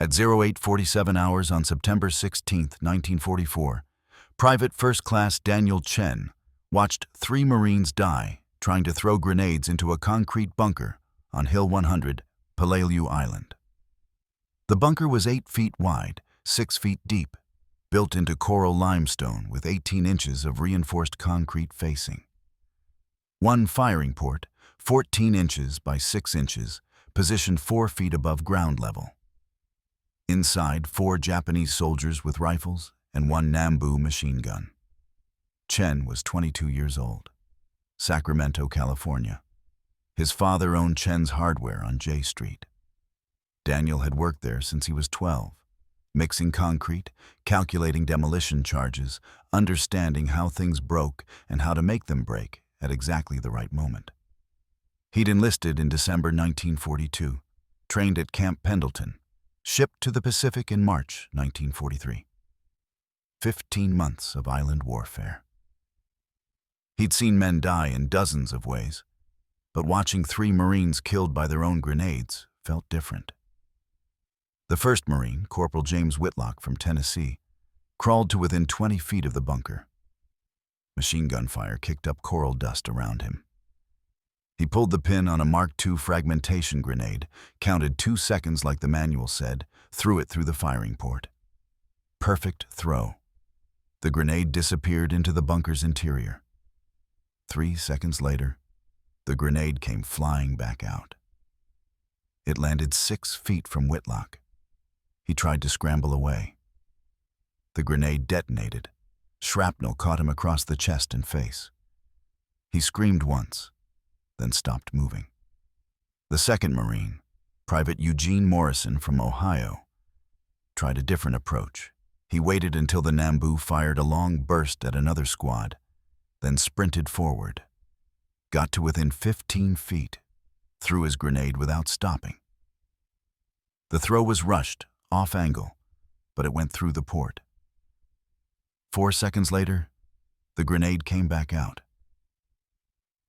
At 08:47 hours on September 16, 1944, Private First Class Daniel Chen watched 3 Marines die trying to throw grenades into a concrete bunker on Hill 100, Peleliu Island. The bunker was 8 feet wide, 6 feet deep, built into coral limestone with 18 inches of reinforced concrete facing. One firing port, 14 inches by 6 inches, positioned 4 feet above ground level. Inside, 4 Japanese soldiers with rifles and 1 Nambu machine gun. Chen was 22 years old. Sacramento, California. His father owned Chen's Hardware on J Street. Daniel had worked there since he was 12, mixing concrete, calculating demolition charges, understanding how things broke and how to make them break at exactly the right moment. He'd enlisted in December 1942, trained at Camp Pendleton, shipped to the Pacific in March 1943. 15 months of island warfare. He'd seen men die in dozens of ways, but watching 3 Marines killed by their own grenades felt different. The first Marine, Corporal James Whitlock from Tennessee, crawled to within 20 feet of the bunker. Machine gun fire kicked up coral dust around him. He pulled the pin on a Mark II fragmentation grenade, counted 2 seconds like the manual said, threw it through the firing port. Perfect throw. The grenade disappeared into the bunker's interior. 3 seconds later, the grenade came flying back out. It landed 6 feet from Whitlock. He tried to scramble away. The grenade detonated. Shrapnel caught him across the chest and face. He screamed once, then stopped moving. The second Marine, Private Eugene Morrison from Ohio, tried a different approach. He waited until the Nambu fired a long burst at another squad, then sprinted forward. Got to within 15 feet, threw his grenade without stopping. The throw was rushed, off angle, but it went through the port. 4 seconds later, the grenade came back out.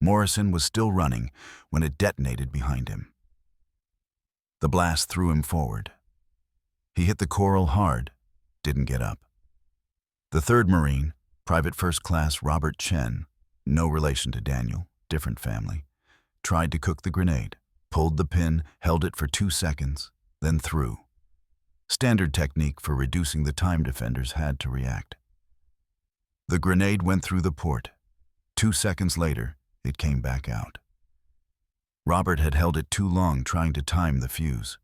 Morrison was still running when it detonated behind him. The blast threw him forward. He hit the coral hard, didn't get up. The third Marine, Private First Class Robert Chen, no relation to Daniel, different family, tried to cook the grenade, pulled the pin, held it for 2 seconds, then threw. Standard technique for reducing the time defenders had to react. The grenade went through the port. 2 seconds later, it came back out. Robert had held it too long trying to time the fuse.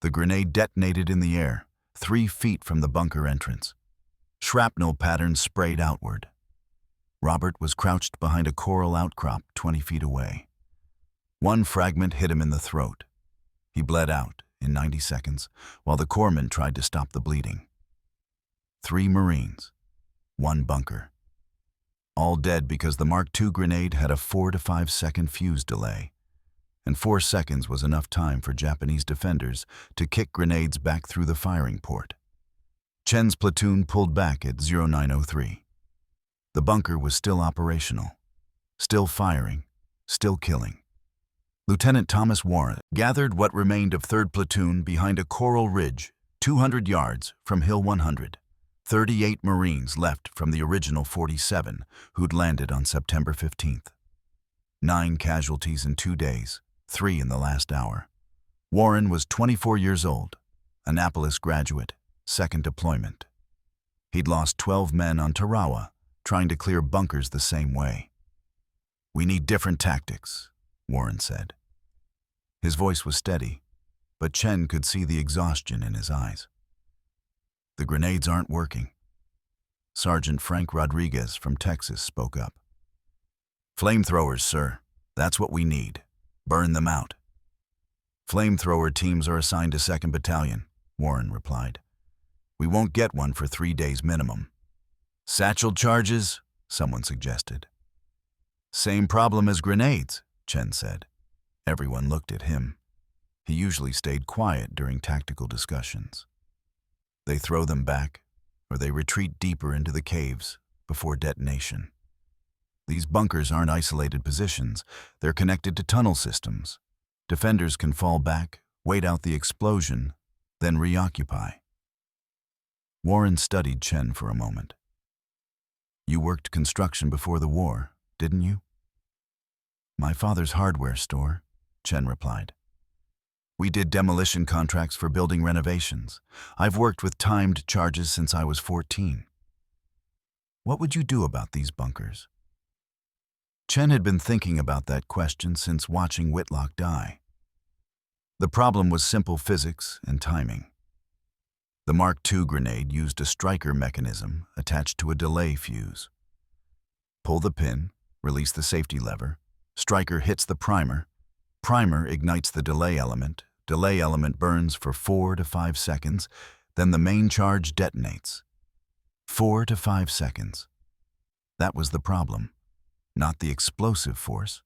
The grenade detonated in the air, 3 feet from the bunker entrance. Shrapnel patterns sprayed outward. Robert was crouched behind a coral outcrop 20 feet away. 1 fragment hit him in the throat. He bled out in 90 seconds while the corpsman tried to stop the bleeding. 3 Marines, 1 bunker. All dead because the Mark II grenade had a 4 to 5 second fuse delay, and 4 seconds was enough time for Japanese defenders to kick grenades back through the firing port. Chen's platoon pulled back at 0903. The bunker was still operational, still firing, still killing. Lieutenant Thomas Warren gathered what remained of 3rd Platoon behind a coral ridge 200 yards from Hill 100. 38 Marines left from the original 47 who'd landed on September 15th. 9 casualties in 2 days, 3 in the last hour. Warren was 24 years old, Annapolis graduate, 2nd deployment. He'd lost 12 men on Tarawa, trying to clear bunkers the same way. "We need different tactics," Warren said. His voice was steady, but Chen could see the exhaustion in his eyes. "The grenades aren't working." Sergeant Frank Rodriguez from Texas spoke up. "Flamethrowers, sir. That's what we need. Burn them out." "Flamethrower teams are assigned to 2nd Battalion," Warren replied. "We won't get one for 3 days minimum." "Satchel charges?" someone suggested. "Same problem as grenades," Chen said. Everyone looked at him. He usually stayed quiet during tactical discussions. "They throw them back, or they retreat deeper into the caves before detonation. These bunkers aren't isolated positions. They're connected to tunnel systems. Defenders can fall back, wait out the explosion, then reoccupy. Warren studied Chen for a moment. You worked construction before the war, didn't you? My father's hardware store, Chen replied. We did demolition contracts for building renovations. I've worked with timed charges since I was 14. What would you do about these bunkers? Chen had been thinking about that question since watching Whitlock die. The problem was simple physics and timing. The Mark II grenade used a striker mechanism attached to a delay fuse. Pull the pin, release the safety lever, striker hits the primer ignites the delay element burns for 4 to 5 seconds, then the main charge detonates. 4 to 5 seconds. That was the problem. Not the explosive force,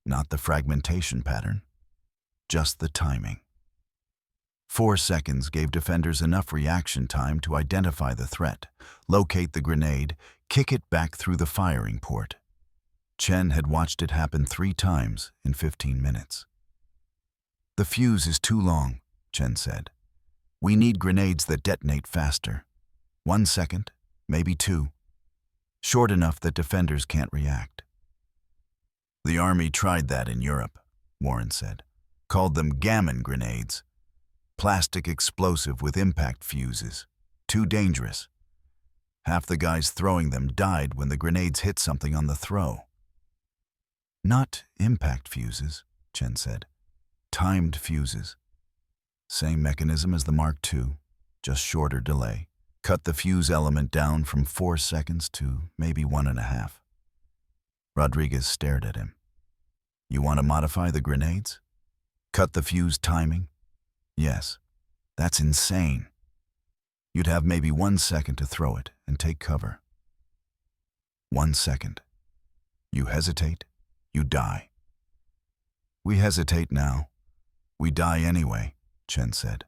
not the fragmentation pattern, just the timing. 4 seconds gave defenders enough reaction time to identify the threat, locate the grenade, kick it back through the firing port. Chen had watched it happen 3 times in 15 minutes. The fuse is too long, Chen said. We need grenades that detonate faster. 1 second, maybe 2. Short enough that defenders can't react. The Army tried that in Europe, Warren said. Called them gammon grenades. Plastic explosive with impact fuses. Too dangerous. Half the guys throwing them died when the grenades hit something on the throw. Not impact fuses, Chen said. Timed fuses. Same mechanism as the Mark II, just shorter delay. Cut the fuse element down from 4 seconds to maybe 1.5. Rodriguez stared at him. You want to modify the grenades? Cut the fuse timing? Yes. That's insane. You'd have maybe 1 second to throw it and take cover. 1 second. You hesitate, you die. We hesitate now. We die anyway, Chen said.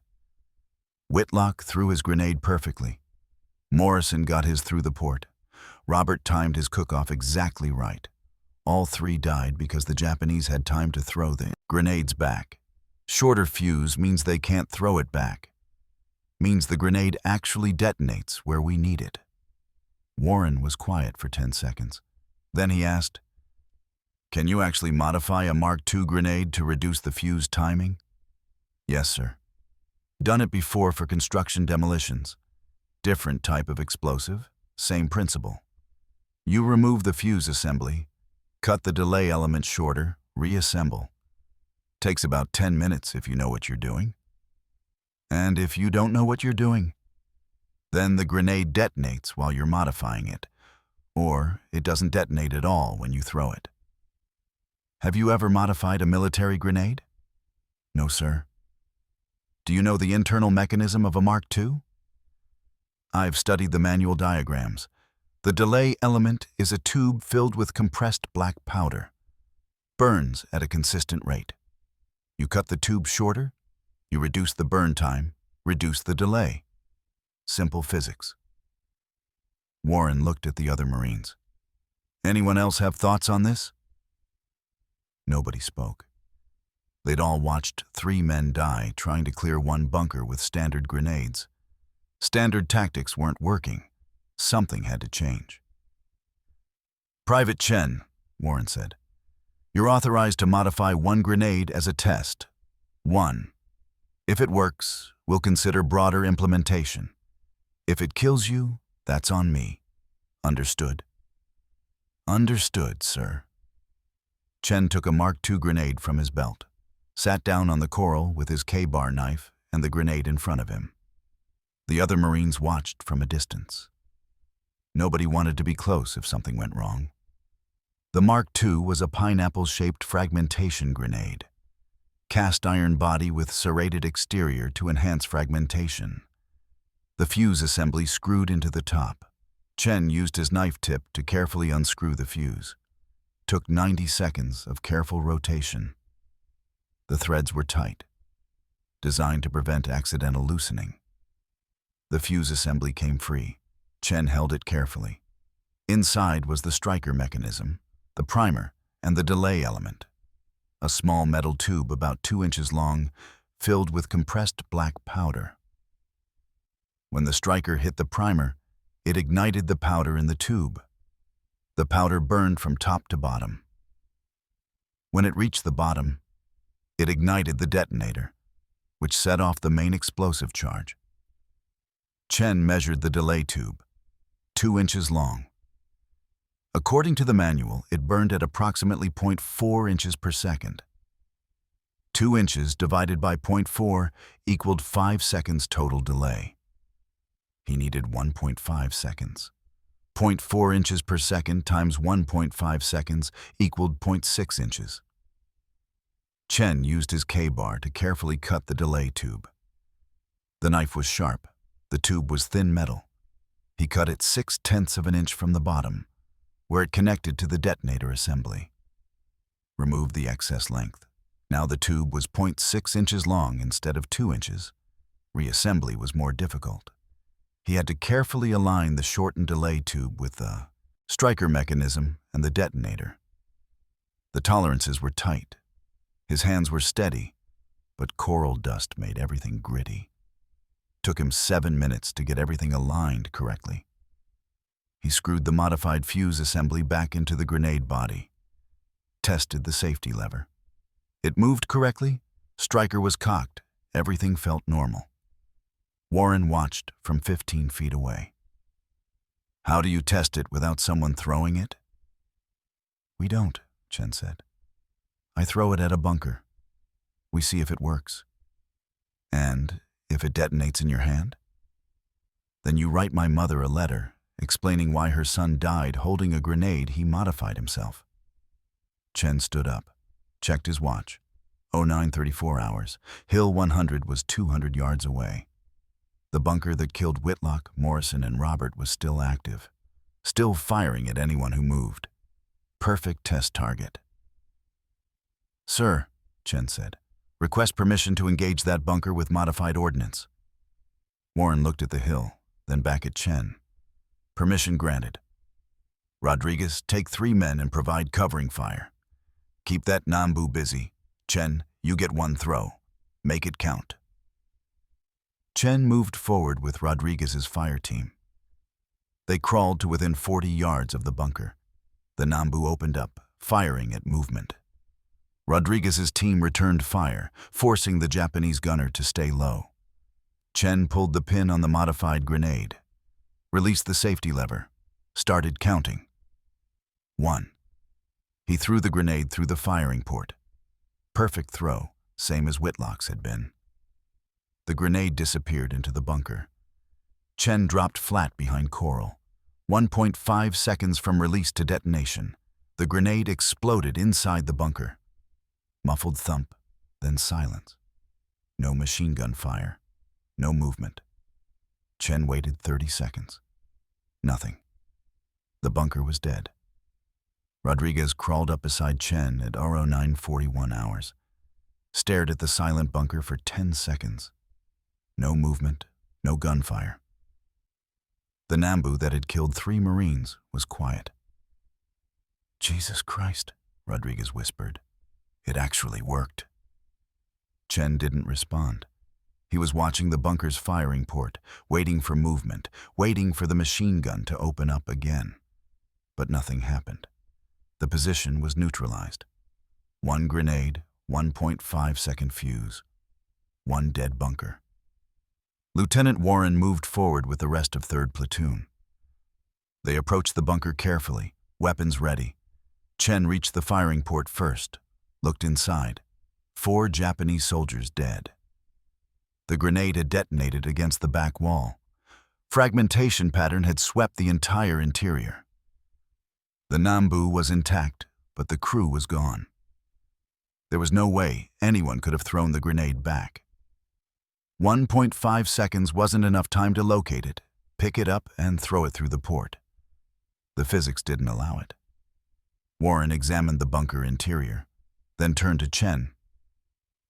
Whitlock threw his grenade perfectly. Morrison got his through the port. Robert timed his cook-off exactly right. All 3 died because the Japanese had time to throw the grenades back. Shorter fuse means they can't throw it back. Means the grenade actually detonates where we need it. Warren was quiet for 10 seconds. Then he asked, Can you actually modify a Mark II grenade to reduce the fuse timing? Yes, sir. Done it before for construction demolitions. Different type of explosive, same principle. You remove the fuse assembly, cut the delay element shorter, reassemble. Takes about 10 minutes if you know what you're doing. And if you don't know what you're doing, then the grenade detonates while you're modifying it, or it doesn't detonate at all when you throw it. Have you ever modified a military grenade? No, sir. Do you know the internal mechanism of a Mark II? I've studied the manual diagrams. The delay element is a tube filled with compressed black powder. Burns at a consistent rate. You cut the tube shorter, you reduce the burn time, reduce the delay. Simple physics. Warren looked at the other Marines. Anyone else have thoughts on this? Nobody spoke. They'd all watched 3 men die trying to clear 1 bunker with standard grenades. Standard tactics weren't working. Something had to change. Private Chen, Warren said. You're authorized to modify 1 grenade as a test. 1. If it works, we'll consider broader implementation. If it kills you, that's on me. Understood? Understood, sir. Chen took a Mark II grenade from his belt, sat down on the coral with his K-bar knife and the grenade in front of him. The other Marines watched from a distance. Nobody wanted to be close if something went wrong. The Mark II was a pineapple-shaped fragmentation grenade. Cast iron body with serrated exterior to enhance fragmentation. The fuse assembly screwed into the top. Chen used his knife tip to carefully unscrew the fuse. Took 90 seconds of careful rotation. The threads were tight, designed to prevent accidental loosening. The fuse assembly came free. Chen held it carefully. Inside was the striker mechanism, the primer, and the delay element. A small metal tube about 2 inches long, filled with compressed black powder. When the striker hit the primer, it ignited the powder in the tube. The powder burned from top to bottom. When it reached the bottom, it ignited the detonator, which set off the main explosive charge. Chen measured the delay tube, 2 inches long. According to the manual, it burned at approximately 0.4 inches per second. 2 inches divided by 0.4 equaled 5 seconds total delay. He needed 1.5 seconds. 0.4 inches per second times 1.5 seconds equaled 0.6 inches. Chen used his K-bar to carefully cut the delay tube. The knife was sharp. The tube was thin metal. He cut it 0.6 of an inch from the bottom, where it connected to the detonator assembly. Removed the excess length. Now the tube was 0.6 inches long instead of 2 inches. Reassembly was more difficult. He had to carefully align the shortened delay tube with the striker mechanism and the detonator. The tolerances were tight. His hands were steady, but coral dust made everything gritty. Took him 7 minutes to get everything aligned correctly. He screwed the modified fuse assembly back into the grenade body. Tested the safety lever. It moved correctly. Striker was cocked. Everything felt normal. Warren watched from 15 feet away. "How do you test it without someone throwing it?" "We don't," Chen said. "I throw it at a bunker. We see if it works." "And if it detonates in your hand?" "Then you write my mother a letter explaining why her son died holding a grenade he modified himself." Chen stood up, checked his watch. 09:34 hours. Hill 100 was 200 yards away. The bunker that killed Whitlock, Morrison, and Robert was still active, still firing at anyone who moved. Perfect test target. "Sir," Chen said, "request permission to engage that bunker with modified ordnance." Warren looked at the hill, then back at Chen. "Permission granted. Rodriguez, take 3 men and provide covering fire. Keep that Nambu busy. Chen, you get 1 throw. Make it count." Chen moved forward with Rodriguez's fire team. They crawled to within 40 yards of the bunker. The Nambu opened up, firing at movement. Rodriguez's team returned fire, forcing the Japanese gunner to stay low. Chen pulled the pin on the modified grenade, released the safety lever, started counting. 1. He threw the grenade through the firing port. Perfect throw, same as Whitlock's had been. The grenade disappeared into the bunker. Chen dropped flat behind coral. 1.5 seconds from release to detonation. The grenade exploded inside the bunker. Muffled thump, then silence. No machine gun fire. No movement. Chen waited 30 seconds. Nothing. The bunker was dead. Rodriguez crawled up beside Chen at 09:41 hours. Stared at the silent bunker for 10 seconds. No movement, no gunfire. The Nambu that had killed 3 Marines was quiet. "Jesus Christ," Rodriguez whispered. "It actually worked." Chen didn't respond. He was watching the bunker's firing port, waiting for movement, waiting for the machine gun to open up again. But nothing happened. The position was neutralized. 1 grenade, 1.5-second fuse. 1 dead bunker. Lieutenant Warren moved forward with the rest of 3rd Platoon. They approached the bunker carefully, weapons ready. Chen reached the firing port first, looked inside. 4 Japanese soldiers dead. The grenade had detonated against the back wall. Fragmentation pattern had swept the entire interior. The Nambu was intact, but the crew was gone. There was no way anyone could have thrown the grenade back. 1.5 seconds wasn't enough time to locate it, pick it up, and throw it through the port. The physics didn't allow it. Warren examined the bunker interior, then turned to Chen.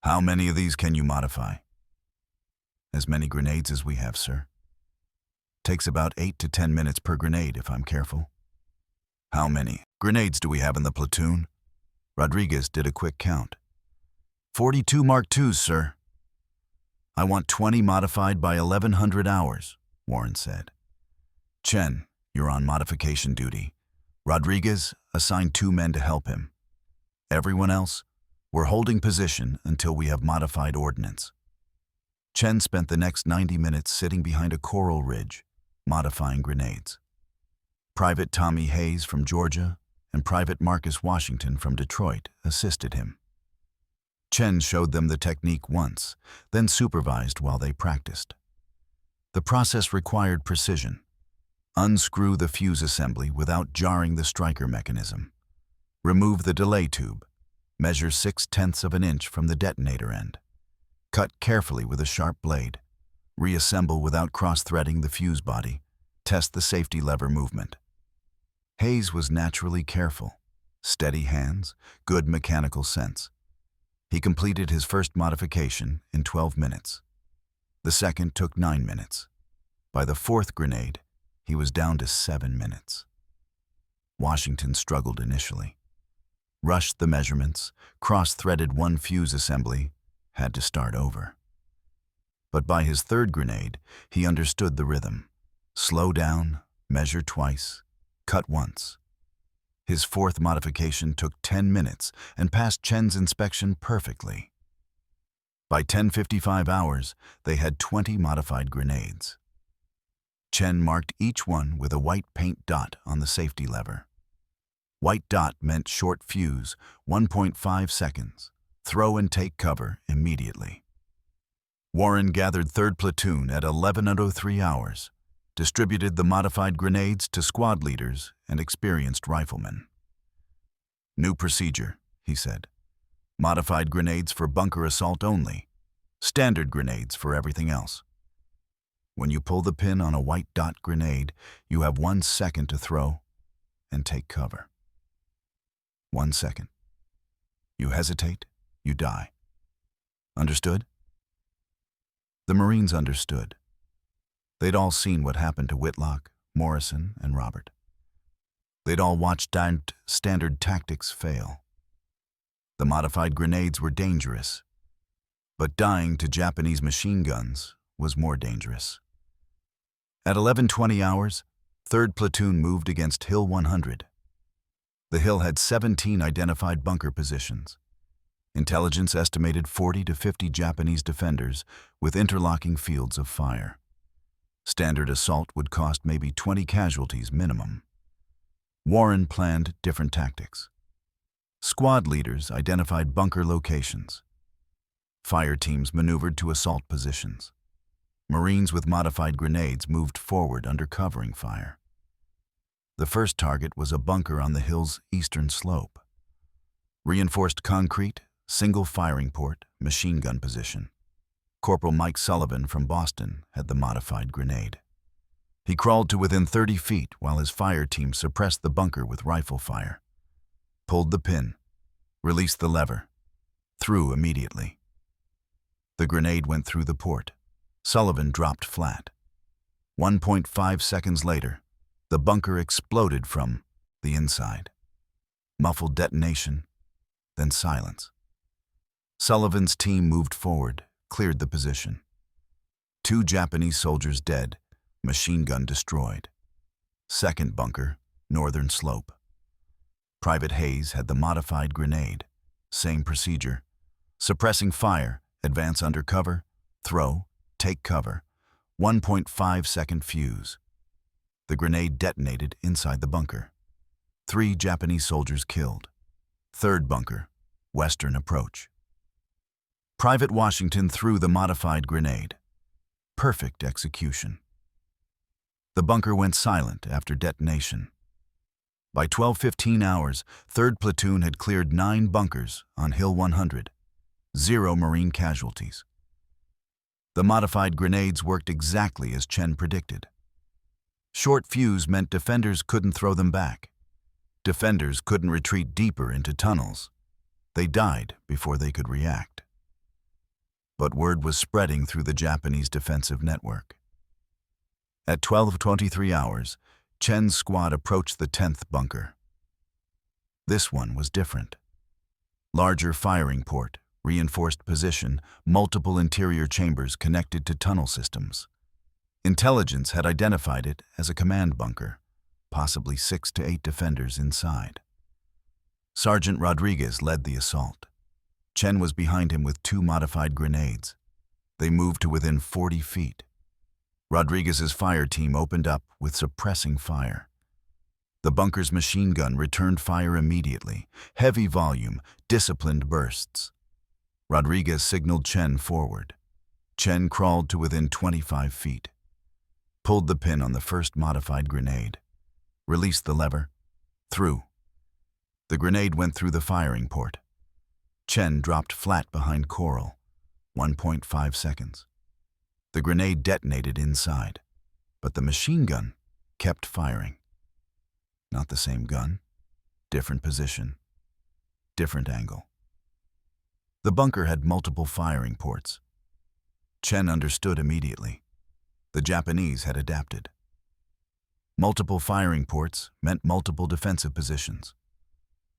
"How many of these can you modify?" "As many grenades as we have, sir. Takes about 8 to 10 minutes per grenade if I'm careful." "How many grenades do we have in the platoon?" Rodriguez did a quick count. 42 Mark IIs, sir. I want 20 modified by 1100 hours. Warren said. Chen, you're on modification duty. Rodriguez, assign 2 men to help him. Everyone else, we're holding position until we have modified ordnance. Chen spent the next 90 minutes sitting behind a coral ridge, modifying grenades. Private Tommy Hayes from Georgia and Private Marcus Washington from Detroit assisted him. Chen showed them the technique once, then supervised while they practiced. The process required precision. Unscrew the fuse assembly without jarring the striker mechanism. Remove the delay tube. Measure 0.6 of an inch from the detonator end. Cut carefully with a sharp blade. Reassemble without cross-threading the fuse body. Test the safety lever movement. Hayes was naturally careful. Steady hands, good mechanical sense. He completed his first modification in 12 minutes. The second took 9 minutes. By the 4th grenade, he was down to 7 minutes. Washington struggled initially. Rushed the measurements, cross-threaded one fuse assembly, had to start over. But by his 3rd grenade, he understood the rhythm. Slow down, measure twice, cut once. His 4th modification took 10 minutes and passed Chen's inspection perfectly. By 10:55 hours, they had 20 modified grenades. Chen marked each one with a white paint dot on the safety lever. White dot meant short fuse, 1.5 seconds. Throw and take cover immediately. Warren gathered 3rd Platoon at 11:03 hours, distributed the modified grenades to squad leaders and experienced riflemen. New procedure, he said. Modified grenades for bunker assault only. Standard grenades for everything else. When you pull the pin on a white dot grenade, you have 1 second to throw and take cover. 1 second. You hesitate, you die. Understood? The Marines understood. They'd all seen what happened to Whitlock, Morrison, and Robert. They'd all watched standard tactics fail. The modified grenades were dangerous, but dying to Japanese machine guns was more dangerous. At 11:20 hours, 3rd Platoon moved against Hill 100. The hill had 17 identified bunker positions. Intelligence estimated 40 to 50 Japanese defenders with interlocking fields of fire. Standard assault would cost maybe 20 casualties minimum. Warren planned different tactics. Squad leaders identified bunker locations. Fire teams maneuvered to assault positions. Marines with modified grenades moved forward under covering fire. The first target was a bunker on the hill's eastern slope. Reinforced concrete, single firing port, machine gun position. Corporal Mike Sullivan from Boston had the modified grenade. He crawled to within 30 feet while his fire team suppressed the bunker with rifle fire. Pulled the pin, released the lever, threw immediately. The grenade went through the port. Sullivan dropped flat. 1.5 seconds later, the bunker exploded from the inside. Muffled detonation, then silence. Sullivan's team moved forward, cleared the position. 2 Japanese soldiers dead, machine gun destroyed. Second bunker, northern slope. Private Hayes had the modified grenade. Same procedure. Suppressing fire, advance under cover, throw, take cover. 1.5-second fuse. The grenade detonated inside the bunker. 3 Japanese soldiers killed. Third bunker, western approach. Private Washington threw the modified grenade. Perfect execution. The bunker went silent after detonation. By 12:15 hours, 3rd Platoon had cleared 9 bunkers on Hill 100. 0 Marine casualties. The modified grenades worked exactly as Chen predicted. Short fuse meant defenders couldn't throw them back. Defenders couldn't retreat deeper into tunnels. They died before they could react. But word was spreading through the Japanese defensive network. At 12:23 hours, Chen's squad approached the 10th bunker. This one was different. Larger firing port, reinforced position, multiple interior chambers connected to tunnel systems. Intelligence had identified it as a command bunker, possibly 6 to 8 defenders inside. Sergeant Rodriguez led the assault. Chen was behind him with 2 modified grenades. They moved to within 40 feet. Rodriguez's fire team opened up with suppressing fire. The bunker's machine gun returned fire immediately, heavy volume, disciplined bursts. Rodriguez signaled Chen forward. Chen crawled to within 25 feet. Pulled the pin on the first modified grenade. Released the lever. Threw. The grenade went through the firing port. Chen dropped flat behind Coral. 1.5 seconds. The grenade detonated inside, but the machine gun kept firing. Not the same gun, different position, different angle. The bunker had multiple firing ports. Chen understood immediately. The Japanese had adapted. Multiple firing ports meant multiple defensive positions.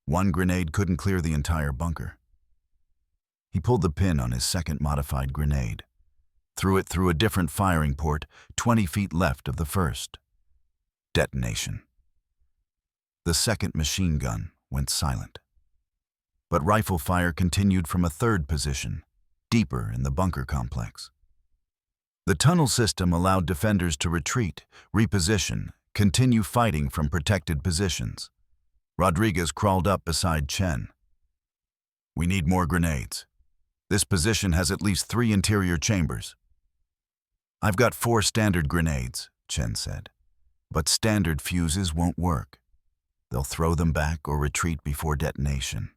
One grenade couldn't clear the entire bunker. He pulled the pin on his second modified grenade, threw it through a different firing port 20 feet left of the first. Detonation. The second machine gun went silent. But rifle fire continued from a third position, deeper in the bunker complex. The tunnel system allowed defenders to retreat, reposition, continue fighting from protected positions. Rodriguez crawled up beside Chen. "We need more grenades. This position has at least 3 interior chambers." "I've got 4 standard grenades," Chen said. "But standard fuses won't work. They'll throw them back or retreat before detonation.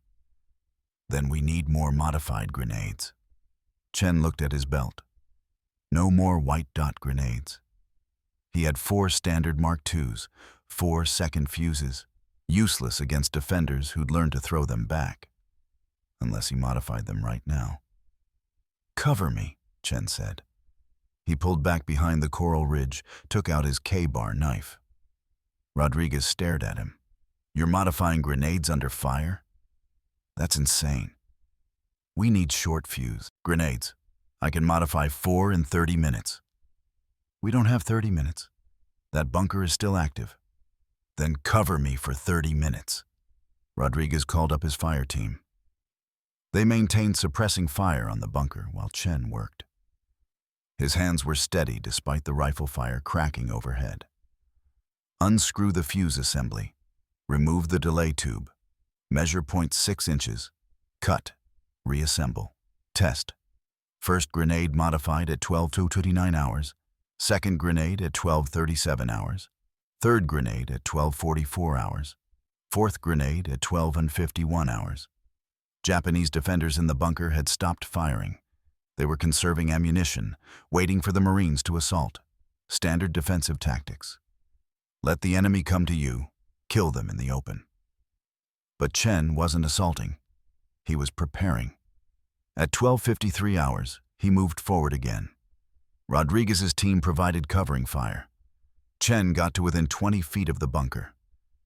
Then we need more modified grenades." Chen looked at his belt. No more white dot grenades. He had 4 standard Mark IIs, 4 second fuses, useless against defenders who'd learned to throw them back. Unless he modified them right now. "Cover me," Chen said. He pulled back behind the coral ridge, took out his K-bar knife. Rodriguez stared at him. "You're modifying grenades under fire? That's insane. We need short fuse grenades. I can modify 4 in 30 minutes. "We don't have 30 minutes. That bunker is still active." "Then cover me for 30 minutes. Rodriguez called up his fire team. They maintained suppressing fire on the bunker while Chen worked. His hands were steady despite the rifle fire cracking overhead. Unscrew the fuse assembly. Remove the delay tube. Measure 0.6 inches. Cut. Reassemble. Test. First grenade modified at 12:29 hours. Second grenade at 12:37 hours. Third grenade at 12:44 hours. Fourth grenade at 12:51 hours. Japanese defenders in the bunker had stopped firing. They were conserving ammunition, waiting for the Marines to assault. Standard defensive tactics. Let the enemy come to you, kill them in the open. But Chen wasn't assaulting. He was preparing. At 12:53 hours, he moved forward again. Rodriguez's team provided covering fire. Chen got to within 20 feet of the bunker.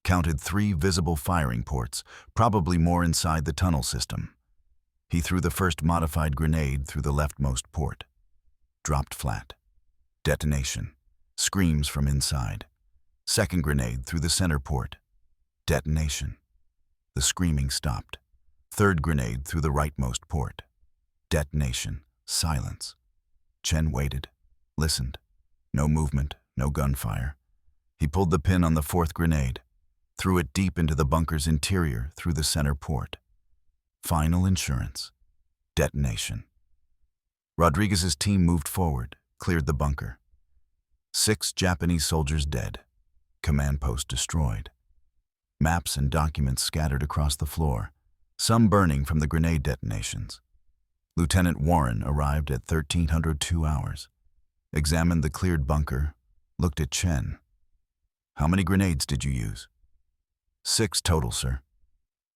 Counted 3 visible firing ports, probably more inside the tunnel system. He threw the first modified grenade through the leftmost port. Dropped flat. Detonation. Screams from inside. Second grenade through the center port. Detonation. The screaming stopped. Third grenade through the rightmost port. Detonation. Silence. Chen waited, listened. No movement, no gunfire. He pulled the pin on the fourth grenade. Threw it deep into the bunker's interior through the center port. Final insurance. Detonation. Rodriguez's team moved forward, cleared the bunker. 6 Japanese soldiers dead. Command post destroyed. Maps and documents scattered across the floor, some burning from the grenade detonations. Lieutenant Warren arrived at 1302 hours, examined the cleared bunker, looked at Chen. "How many grenades did you use?" 6 total, sir.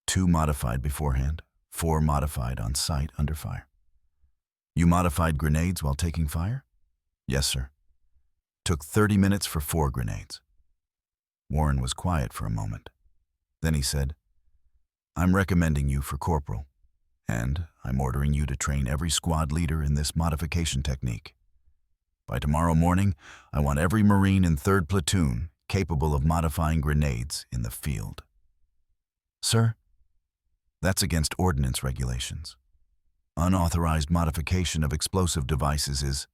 2 modified beforehand, 4 modified on site under fire. You modified grenades while taking fire? Yes, sir. Took 30 minutes for 4 grenades. Warren was quiet for a moment. Then he said, "I'm recommending you for corporal, and I'm ordering you to train every squad leader in this modification technique. By tomorrow morning, I want every Marine in 3rd Platoon capable of modifying grenades in the field. Sir, that's against ordnance regulations. Unauthorized modification of explosive devices is—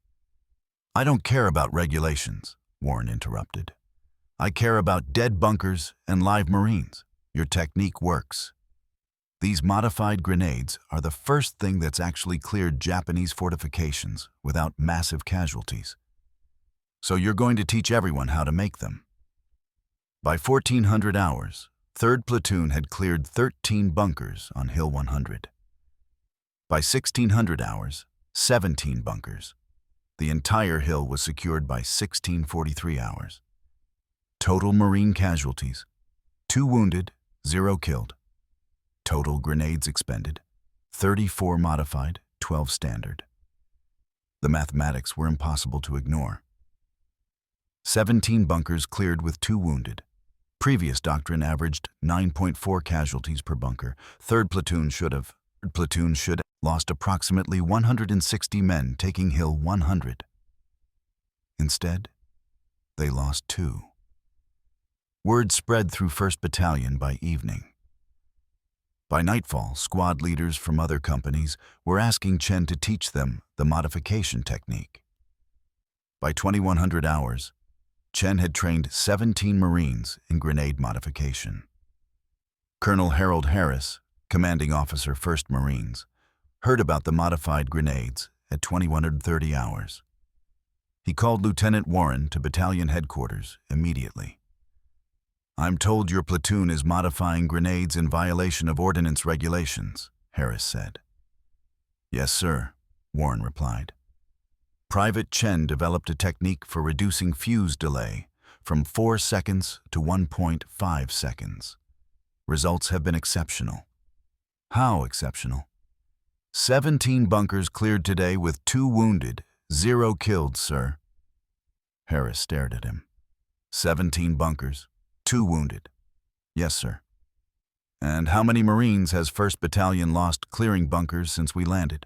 I don't care about regulations, Warren interrupted. I care about dead bunkers and live Marines. Your technique works. These modified grenades are the first thing that's actually cleared Japanese fortifications without massive casualties. So you're going to teach everyone how to make them. By 1400 hours, 3rd Platoon had cleared 13 bunkers on Hill 100. By 1600 hours, 17 bunkers. The entire hill was secured by 1643 hours. Total Marine casualties: 2 wounded, 0 killed. Total grenades expended: 34 modified, 12 standard. The mathematics were impossible to ignore. 17 bunkers cleared with 2 wounded. Previous Doctrine averaged 9.4 casualties per bunker. 3rd Platoon should have lost approximately 160 men taking Hill 100. Instead, they lost 2. Word spread through 1st Battalion by evening. By nightfall, squad leaders from other companies were asking Chen to teach them the modification technique. By 2100 hours, Chen had trained 17 Marines in grenade modification. Colonel Harold Harris, commanding officer 1st Marines, heard about the modified grenades at 2130 hours. He called Lieutenant Warren to battalion headquarters immediately. I'm told your platoon is modifying grenades in violation of ordnance regulations, Harris said. Yes, sir, Warren replied. Private Chen developed a technique for reducing fuse delay from 4 seconds to 1.5 seconds. Results have been exceptional. How exceptional? 17 bunkers cleared today with 2 wounded, 0 killed, sir. Harris stared at him. 17 bunkers, 2 wounded. Yes, sir. And how many Marines has 1st Battalion lost clearing bunkers since we landed?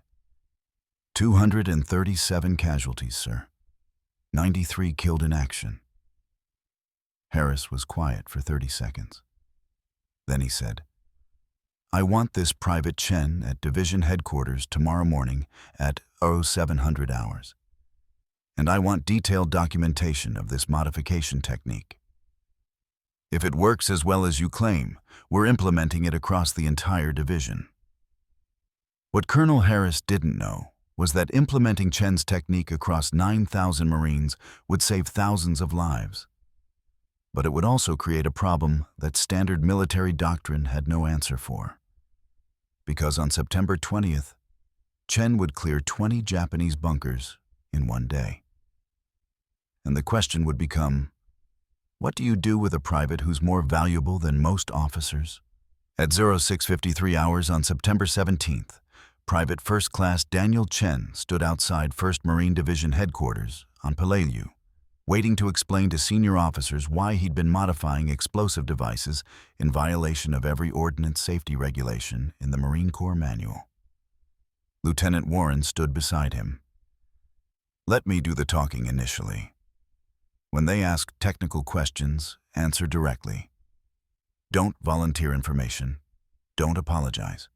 237 casualties, sir. 93 killed in action. Harris was quiet for 30 seconds. Then he said, I want this Private Chen at Division Headquarters tomorrow morning at 0700 hours. And I want detailed documentation of this modification technique. If it works as well as you claim, we're implementing it across the entire division. What Colonel Harris didn't know was that implementing Chen's technique across 9,000 Marines would save thousands of lives. But it would also create a problem that standard military doctrine had no answer for. Because on September 20th, Chen would clear 20 Japanese bunkers in one day. And the question would become, what do you do with a private who's more valuable than most officers? At 0653 hours on September 17th, Private First Class Daniel Chen stood outside 1st Marine Division headquarters on Peleliu, waiting to explain to senior officers why he'd been modifying explosive devices in violation of every ordnance safety regulation in the Marine Corps manual. Lieutenant Warren stood beside him. Let me do the talking initially. When they ask technical questions, answer directly. Don't volunteer information. Don't apologize.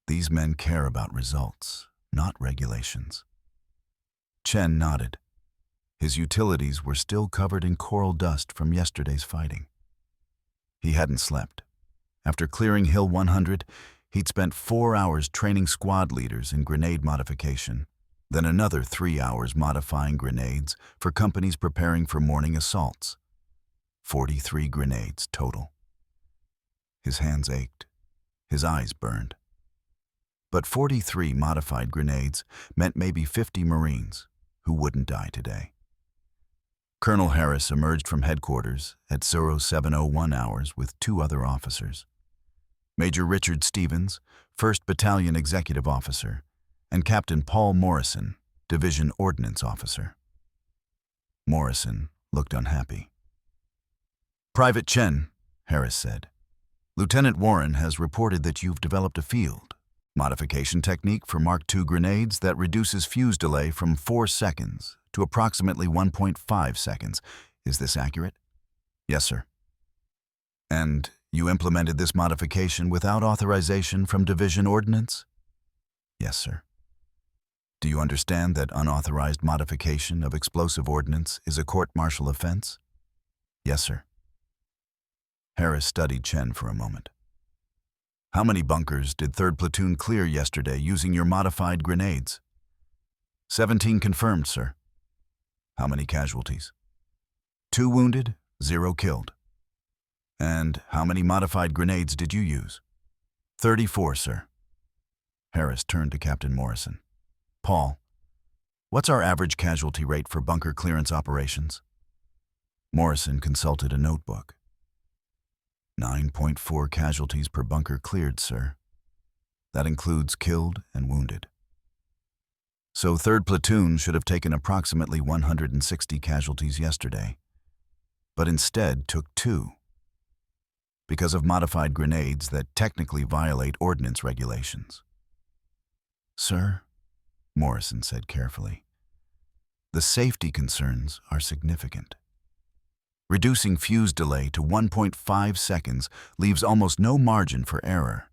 These men care about results, not regulations. Chen nodded. His utilities were still covered in coral dust from yesterday's fighting. He hadn't slept. After clearing Hill 100, he'd spent 4 hours training squad leaders in grenade modification, then another 3 hours modifying grenades for companies preparing for morning assaults. 43 grenades total. His hands ached. His eyes burned. But 43 modified grenades meant maybe 50 Marines who wouldn't die today. Colonel Harris emerged from headquarters at 0701 hours with 2 other officers. Major Richard Stevens, 1st Battalion Executive Officer, and Captain Paul Morrison, Division Ordnance Officer. Morrison looked unhappy. Private Chen, Harris said, Lieutenant Warren has reported that you've developed a field, Modification technique for Mark II grenades that reduces fuse delay from 4 seconds to approximately 1.5 seconds. Is this accurate? Yes, sir. And you implemented this modification without authorization from Division Ordnance? Yes, sir. Do you understand that unauthorized modification of explosive ordnance is a court-martial offense? Yes, sir. Harris studied Chen for a moment. How many bunkers did 3rd Platoon clear yesterday using your modified grenades? 17 confirmed, sir. How many casualties? 2 wounded, 0 killed. And how many modified grenades did you use? 34, sir. Harris turned to Captain Morrison. Paul, what's our average casualty rate for bunker clearance operations? Morrison consulted a notebook. 9.4 casualties per bunker cleared, sir. That includes killed and wounded. So 3rd Platoon should have taken approximately 160 casualties yesterday, but instead took 2. Because of modified grenades that technically violate ordnance regulations. Sir, Morrison said carefully, the safety concerns are significant. Reducing fuse delay to 1.5 seconds leaves almost no margin for error.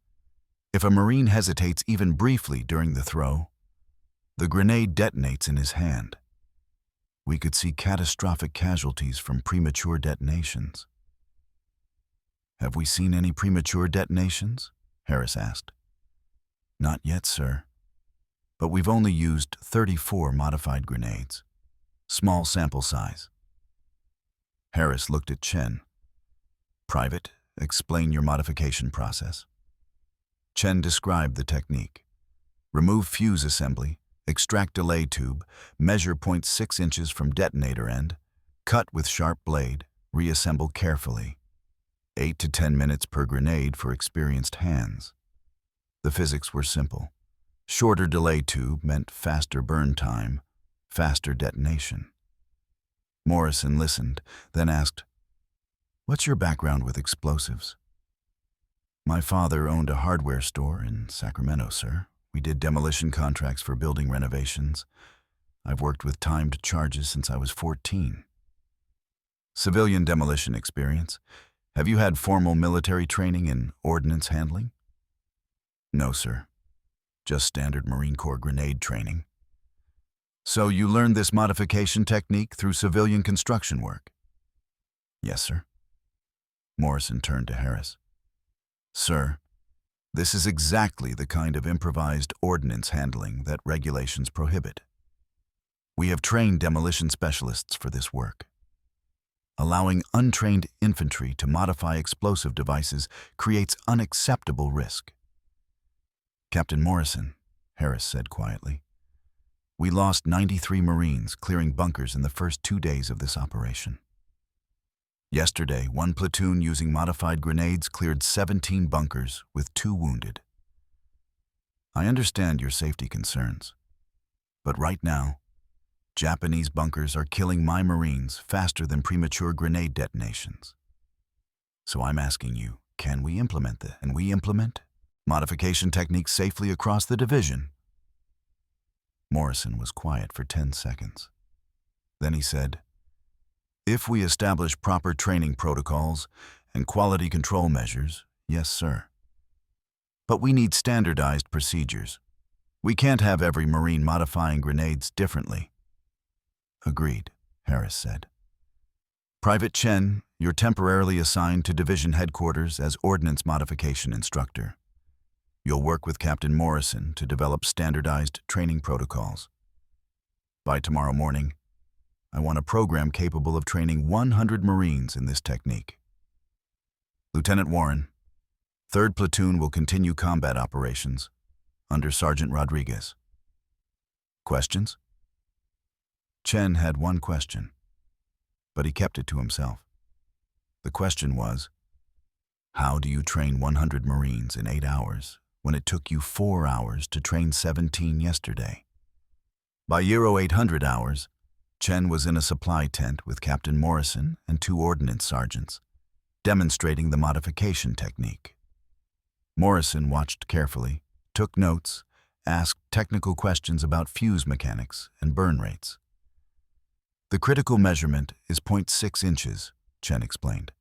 If a Marine hesitates even briefly during the throw, the grenade detonates in his hand. We could see catastrophic casualties from premature detonations. Have we seen any premature detonations? Harris asked. Not yet, sir. But we've only used 34 modified grenades. Small sample size. Harris looked at Chen. Private, explain your modification process. Chen described the technique. Remove fuse assembly, extract delay tube, measure 0.6 inches from detonator end, cut with sharp blade, reassemble carefully. 8 to 10 minutes per grenade for experienced hands. The physics were simple. Shorter delay tube meant faster burn time, faster detonation. Morrison listened, then asked, What's your background with explosives? My father owned a hardware store in Sacramento, sir. We did demolition contracts for building renovations. I've worked with timed charges since I was 14. Civilian demolition experience. Have you had formal military training in ordnance handling? No, sir. Just standard Marine Corps grenade training. So you learned this modification technique through civilian construction work? Yes, sir. Morrison turned to Harris. Sir, this is exactly the kind of improvised ordnance handling that regulations prohibit. We have trained demolition specialists for this work. Allowing untrained infantry to modify explosive devices creates unacceptable risk. Captain Morrison, Harris said quietly, we lost 93 Marines clearing bunkers in the first 2 days of this operation. Yesterday, 1 platoon using modified grenades cleared 17 bunkers with 2 wounded. I understand your safety concerns, but right now, Japanese bunkers are killing my Marines faster than premature grenade detonations. So I'm asking you, can we implement this? And we implement modification techniques safely across the division? Morrison was quiet for 10 seconds. Then he said, If we establish proper training protocols and quality control measures, yes, sir. But we need standardized procedures. We can't have every Marine modifying grenades differently. Agreed, Harris said. Private Chen, you're temporarily assigned to Division Headquarters as Ordnance Modification Instructor. You'll work with Captain Morrison to develop standardized training protocols. By tomorrow morning, I want a program capable of training 100 Marines in this technique. Lieutenant Warren, 3rd Platoon will continue combat operations under Sergeant Rodriguez. Questions? Chen had one question, but he kept it to himself. The question was, how do you train 100 Marines in 8 hours when it took you 4 hours to train 17 yesterday? By Euro 800 hours, Chen was in a supply tent with Captain Morrison and 2 ordnance sergeants, demonstrating the modification technique. Morrison watched carefully, took notes, asked technical questions about fuse mechanics and burn rates. The critical measurement is 0.6 inches, Chen explained.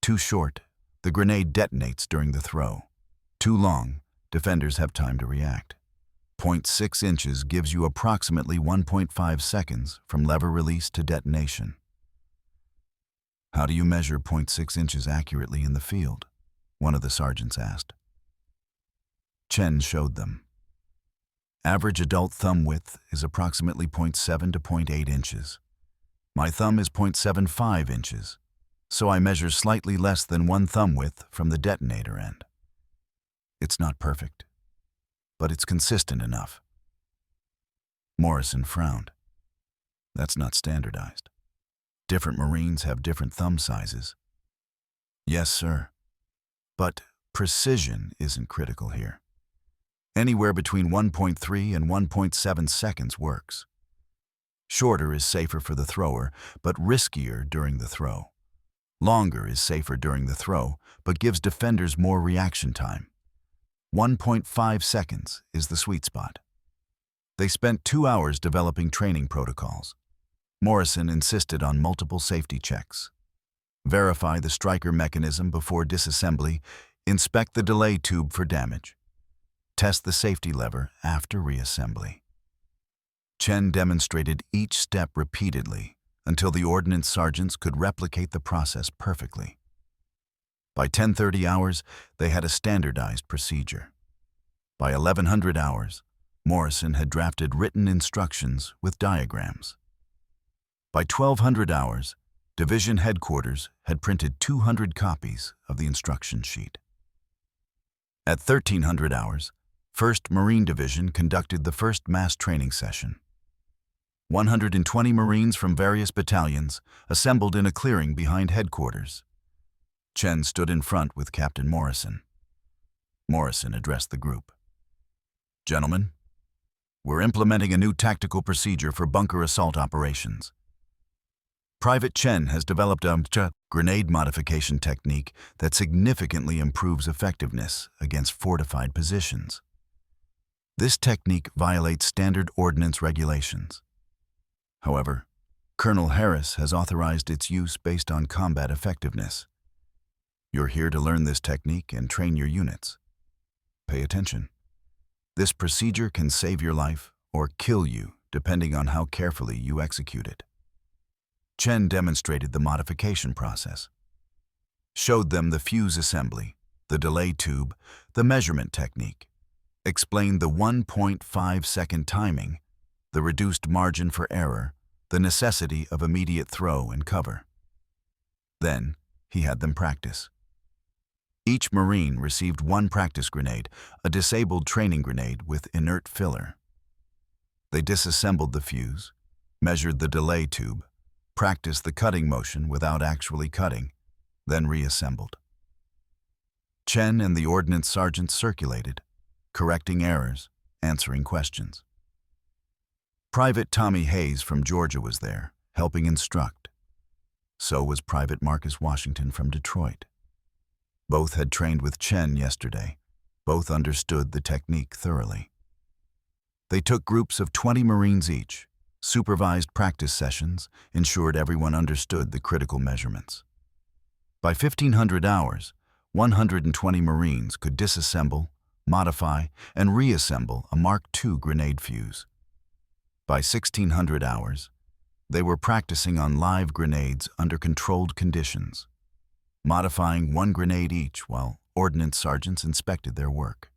Too short, the grenade detonates during the throw. Too long, defenders have time to react. 0.6 inches gives you approximately 1.5 seconds from lever release to detonation. How do you measure 0.6 inches accurately in the field? One of the sergeants asked. Chen showed them. Average adult thumb width is approximately 0.7 to 0.8 inches. My thumb is 0.75 inches, so I measure slightly less than one thumb width from the detonator end. It's not perfect, but it's consistent enough. Morrison frowned. That's not standardized. Different Marines have different thumb sizes. Yes, sir. But precision isn't critical here. Anywhere between 1.3 and 1.7 seconds works. Shorter is safer for the thrower, but riskier during the throw. Longer is safer during the throw, but gives defenders more reaction time. 1.5 seconds is the sweet spot. They spent 2 hours developing training protocols. Morrison insisted on multiple safety checks. Verify the striker mechanism before disassembly, inspect the delay tube for damage. Test the safety lever after reassembly. Chen demonstrated each step repeatedly until the ordnance sergeants could replicate the process perfectly. By 10:30 hours, they had a standardized procedure. By 1100 hours, Morrison had drafted written instructions with diagrams. By 1200 hours, Division Headquarters had printed 200 copies of the instruction sheet. At 1300 hours, 1st Marine Division conducted the first mass training session. 120 Marines from various battalions assembled in a clearing behind headquarters. Chen stood in front with Captain Morrison. Morrison addressed the group. Gentlemen, we're implementing a new tactical procedure for bunker assault operations. Private Chen has developed a grenade modification technique that significantly improves effectiveness against fortified positions. This technique violates standard ordnance regulations. However, Colonel Harris has authorized its use based on combat effectiveness. You're here to learn this technique and train your units. Pay attention. This procedure can save your life or kill you depending on how carefully you execute it. Chen demonstrated the modification process, showed them the fuse assembly, the delay tube, the measurement technique, explained the 1.5-second timing, the reduced margin for error, the necessity of immediate throw and cover. Then, he had them practice. Each Marine received one practice grenade, a disabled training grenade with inert filler. They disassembled the fuse, measured the delay tube, practiced the cutting motion without actually cutting, then reassembled. Chen and the ordnance sergeants circulated, correcting errors, answering questions. Private Tommy Hayes from Georgia was there, helping instruct. So was Private Marcus Washington from Detroit. Both had trained with Chen yesterday. Both understood the technique thoroughly. They took groups of 20 Marines each, supervised practice sessions, ensured everyone understood the critical measurements. By 1500 hours, 120 Marines could disassemble, modify, and reassemble a Mark II grenade fuse. By 1600 hours, they were practicing on live grenades under controlled conditions, modifying one grenade each while ordnance sergeants inspected their work.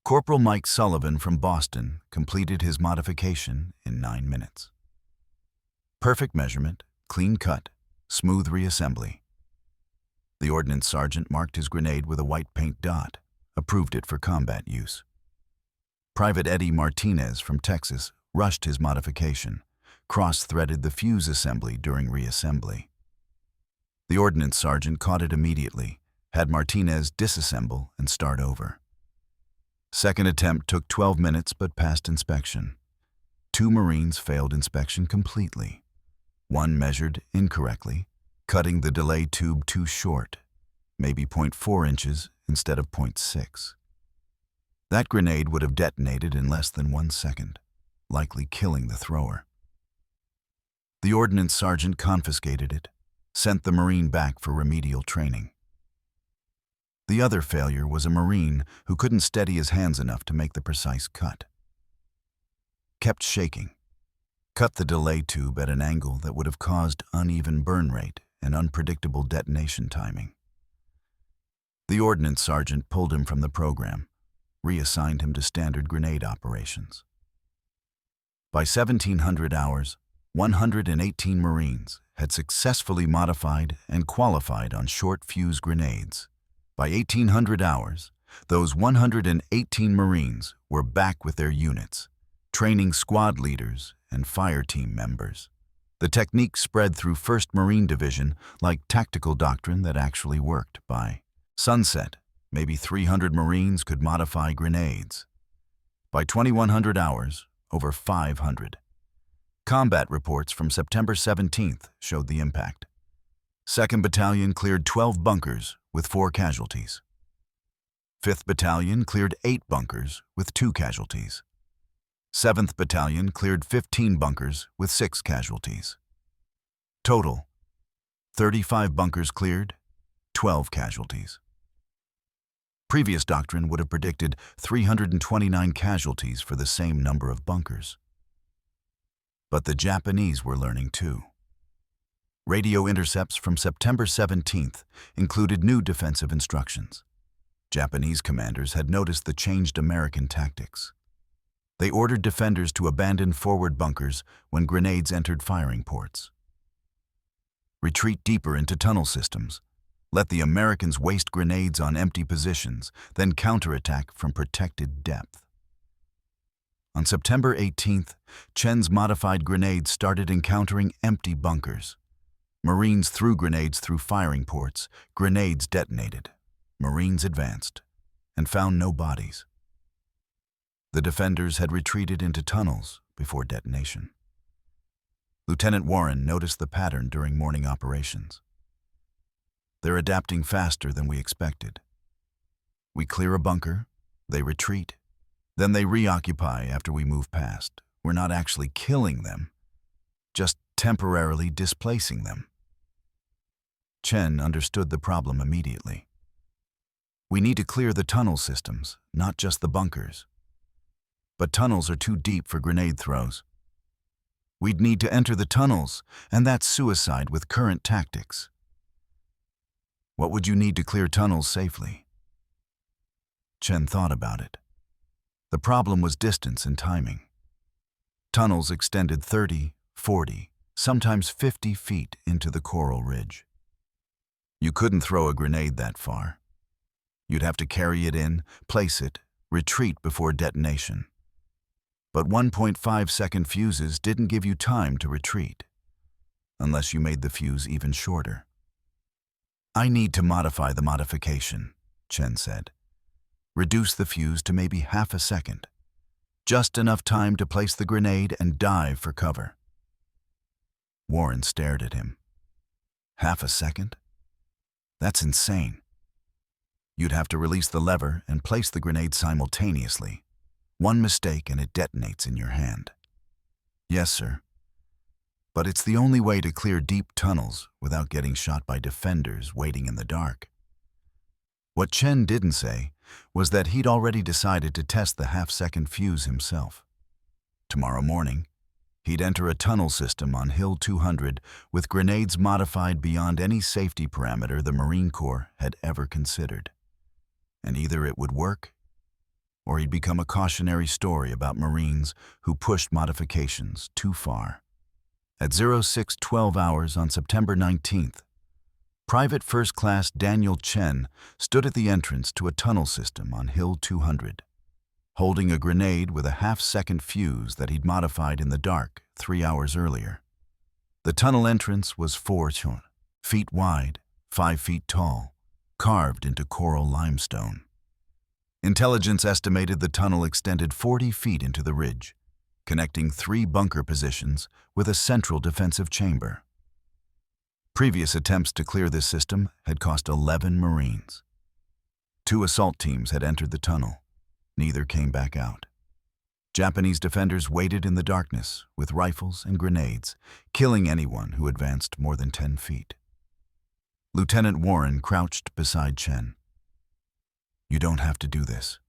Corporal Mike Sullivan from Boston completed his modification in 9 minutes. Perfect measurement, clean cut, smooth reassembly. The ordnance sergeant marked his grenade with a white paint dot, approved it for combat use. Private Eddie Martinez from Texas rushed his modification, cross-threaded the fuse assembly during reassembly. The ordnance sergeant caught it immediately, had Martinez disassemble and start over. Second attempt took 12 minutes but passed inspection. 2 Marines failed inspection completely. One measured incorrectly, cutting the delay tube too short, maybe 0.4 inches instead of 0.6. That grenade would have detonated in less than 1 second, likely killing the thrower. The ordnance sergeant confiscated it, sent the Marine back for remedial training. The other failure was a Marine who couldn't steady his hands enough to make the precise cut. Kept shaking. Cut the delay tube at an angle that would have caused uneven burn rate and unpredictable detonation timing. The ordnance sergeant pulled him from the program, reassigned him to standard grenade operations. By 1700 hours, 118 Marines had successfully modified and qualified on short-fuse grenades. By 1800 hours, those 118 Marines were back with their units, training squad leaders and fire team members. The technique spread through 1st Marine Division like tactical doctrine that actually worked. By sunset, maybe 300 Marines could modify grenades. By 2100 hours, over 500. Combat reports from September 17th showed the impact. 2nd Battalion cleared 12 bunkers with 4 casualties. 5th Battalion cleared 8 bunkers with 2 casualties. 7th Battalion cleared 15 bunkers with 6 casualties. Total, 35 bunkers cleared, 12 casualties. Previous doctrine would have predicted 329 casualties for the same number of bunkers. But the Japanese were learning too. Radio intercepts from September 17th included new defensive instructions. Japanese commanders had noticed the changed American tactics. They ordered defenders to abandon forward bunkers when grenades entered firing ports. Retreat deeper into tunnel systems. Let the Americans waste grenades on empty positions, then counterattack from protected depth. On September 18th, Chen's modified grenades started encountering empty bunkers. Marines threw grenades through firing ports. Grenades detonated. Marines advanced and found no bodies. The defenders had retreated into tunnels before detonation. Lieutenant Warren noticed the pattern during morning operations. They're adapting faster than we expected. We clear a bunker, they retreat, then they reoccupy after we move past. We're not actually killing them, just temporarily displacing them. Chen understood the problem immediately. We need to clear the tunnel systems, not just the bunkers. But tunnels are too deep for grenade throws. We'd need to enter the tunnels, and that's suicide with current tactics. What would you need to clear tunnels safely? Chen thought about it. The problem was distance and timing. Tunnels extended 30, 40, sometimes 50 feet into the coral ridge. You couldn't throw a grenade that far. You'd have to carry it in, place it, retreat before detonation. But 1.5-second fuses didn't give you time to retreat, unless you made the fuse even shorter. I need to modify the modification, Chen said. Reduce the fuse to maybe half a second. Just enough time to place the grenade and dive for cover. Warren stared at him. Half a second? That's insane. You'd have to release the lever and place the grenade simultaneously. One mistake and it detonates in your hand. Yes, sir. But it's the only way to clear deep tunnels without getting shot by defenders waiting in the dark. What Chen didn't say was that he'd already decided to test the half-second fuse himself. Tomorrow morning, he'd enter a tunnel system on Hill 200 with grenades modified beyond any safety parameter the Marine Corps had ever considered. And either it would work, or he'd become a cautionary story about Marines who pushed modifications too far. At 06:12 hours on September 19th, Private First Class Daniel Chen stood at the entrance to a tunnel system on Hill 200, holding a grenade with a half-second fuse that he'd modified in the dark 3 hours earlier. The tunnel entrance was 4 feet wide, 5 feet tall, carved into coral limestone. Intelligence estimated the tunnel extended 40 feet into the ridge, connecting 3 bunker positions with a central defensive chamber. Previous attempts to clear this system had cost 11 Marines. 2 assault teams had entered the tunnel. Neither came back out. Japanese defenders waited in the darkness with rifles and grenades, killing anyone who advanced more than 10 feet. Lieutenant Warren crouched beside Chen. "You don't have to do this.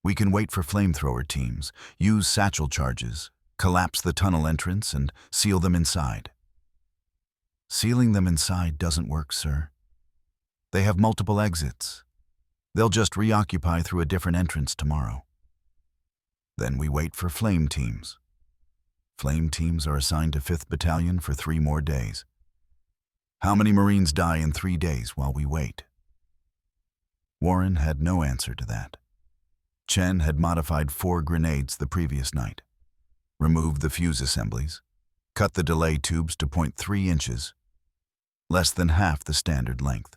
We can wait for flamethrower teams, use satchel charges, collapse the tunnel entrance, and seal them inside." "Sealing them inside doesn't work, sir. They have multiple exits. They'll just reoccupy through a different entrance tomorrow." "Then we wait for flame teams. Flame teams are assigned to 5th Battalion for 3 more days. How many Marines die in 3 days while we wait?" Warren had no answer to that. Chen had modified 4 grenades the previous night, removed the fuse assemblies, cut the delay tubes to 0.3 inches, less than half the standard length.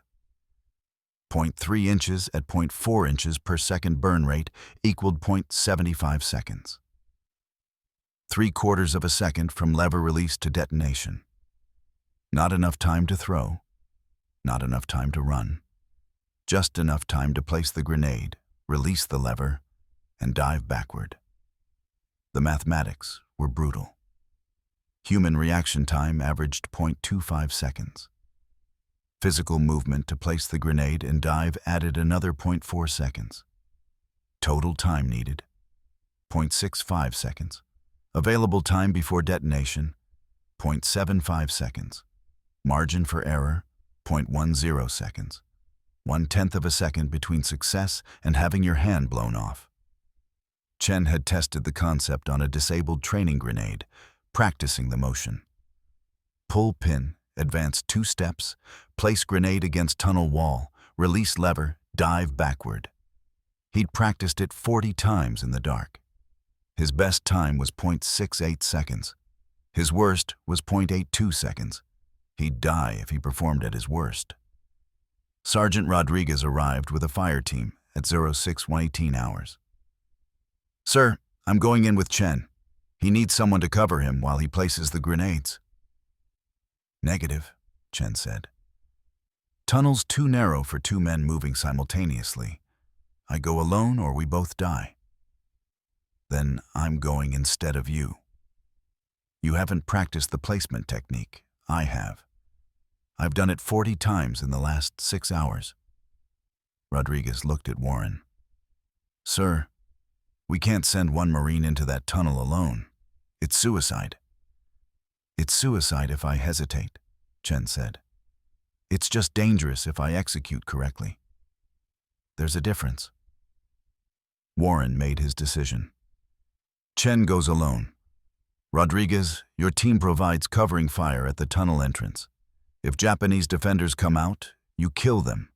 0.3 inches at 0.4 inches per second burn rate equaled 0.75 seconds. 3/4 of a second from lever release to detonation. Not enough time to throw, not enough time to run, just enough time to place the grenade, release the lever, and dive backward. The mathematics were brutal. Human reaction time averaged 0.25 seconds. Physical movement to place the grenade and dive added another 0.4 seconds. Total time needed, 0.65 seconds. Available time before detonation, 0.75 seconds. Margin for error, 0.10 seconds. 1/10 of a second between success and having your hand blown off. Chen had tested the concept on a disabled training grenade, practicing the motion. Pull pin, advance 2 steps, place grenade against tunnel wall, release lever, dive backward. He'd practiced it 40 times in the dark. His best time was 0.68 seconds. His worst was 0.82 seconds. He'd die if he performed at his worst. Sergeant Rodriguez arrived with a fire team at 06-118 hours. "Sir, I'm going in with Chen. He needs someone to cover him while he places the grenades." "Negative," Chen said. "Tunnel's too narrow for 2 men moving simultaneously. I go alone or we both die." "Then I'm going instead of you. You haven't practiced the placement technique. I have. I've done it 40 times in the last 6 hours." Rodriguez looked at Warren. "Sir, we can't send 1 Marine into that tunnel alone. It's suicide." "It's suicide if I hesitate," Chen said. "It's just dangerous if I execute correctly. There's a difference." Warren made his decision. "Chen goes alone. Rodriguez, your team provides covering fire at the tunnel entrance. If Japanese defenders come out, you kill them.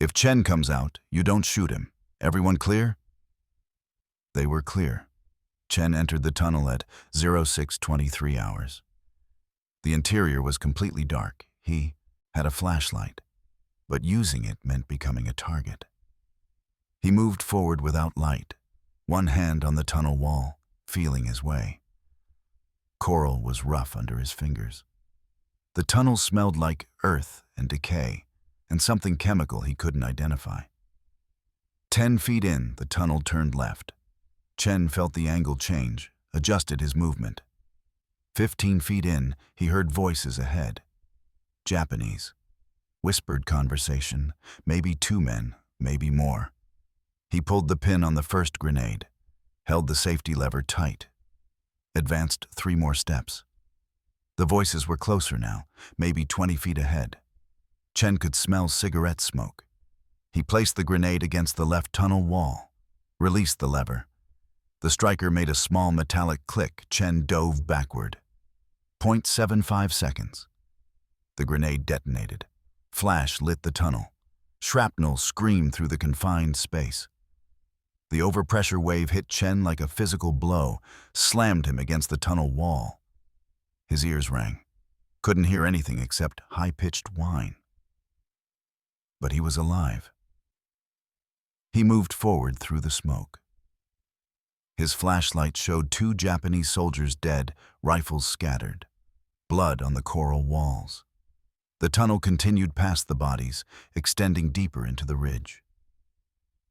If Chen comes out, you don't shoot him. Everyone clear?" They were clear. Chen entered the tunnel at 06-23 hours. The interior was completely dark. He had a flashlight, but using it meant becoming a target. He moved forward without light, one hand on the tunnel wall, feeling his way. Coral was rough under his fingers. The tunnel smelled like earth and decay, and something chemical he couldn't identify. 10 feet in, the tunnel turned left. Chen felt the angle change, adjusted his movement. 15 feet in, he heard voices ahead. Japanese. Whispered conversation, maybe 2 men, maybe more. He pulled the pin on the first grenade, held the safety lever tight, advanced 3 more steps. The voices were closer now, maybe 20 feet ahead. Chen could smell cigarette smoke. He placed the grenade against the left tunnel wall, released the lever. The striker made a small metallic click. Chen dove backward. 0.75 seconds. The grenade detonated. Flash lit the tunnel. Shrapnel screamed through the confined space. The overpressure wave hit Chen like a physical blow, slammed him against the tunnel wall. His ears rang. Couldn't hear anything except high-pitched whine. But he was alive. He moved forward through the smoke. His flashlight showed 2 Japanese soldiers dead, rifles scattered, blood on the coral walls. The tunnel continued past the bodies, extending deeper into the ridge.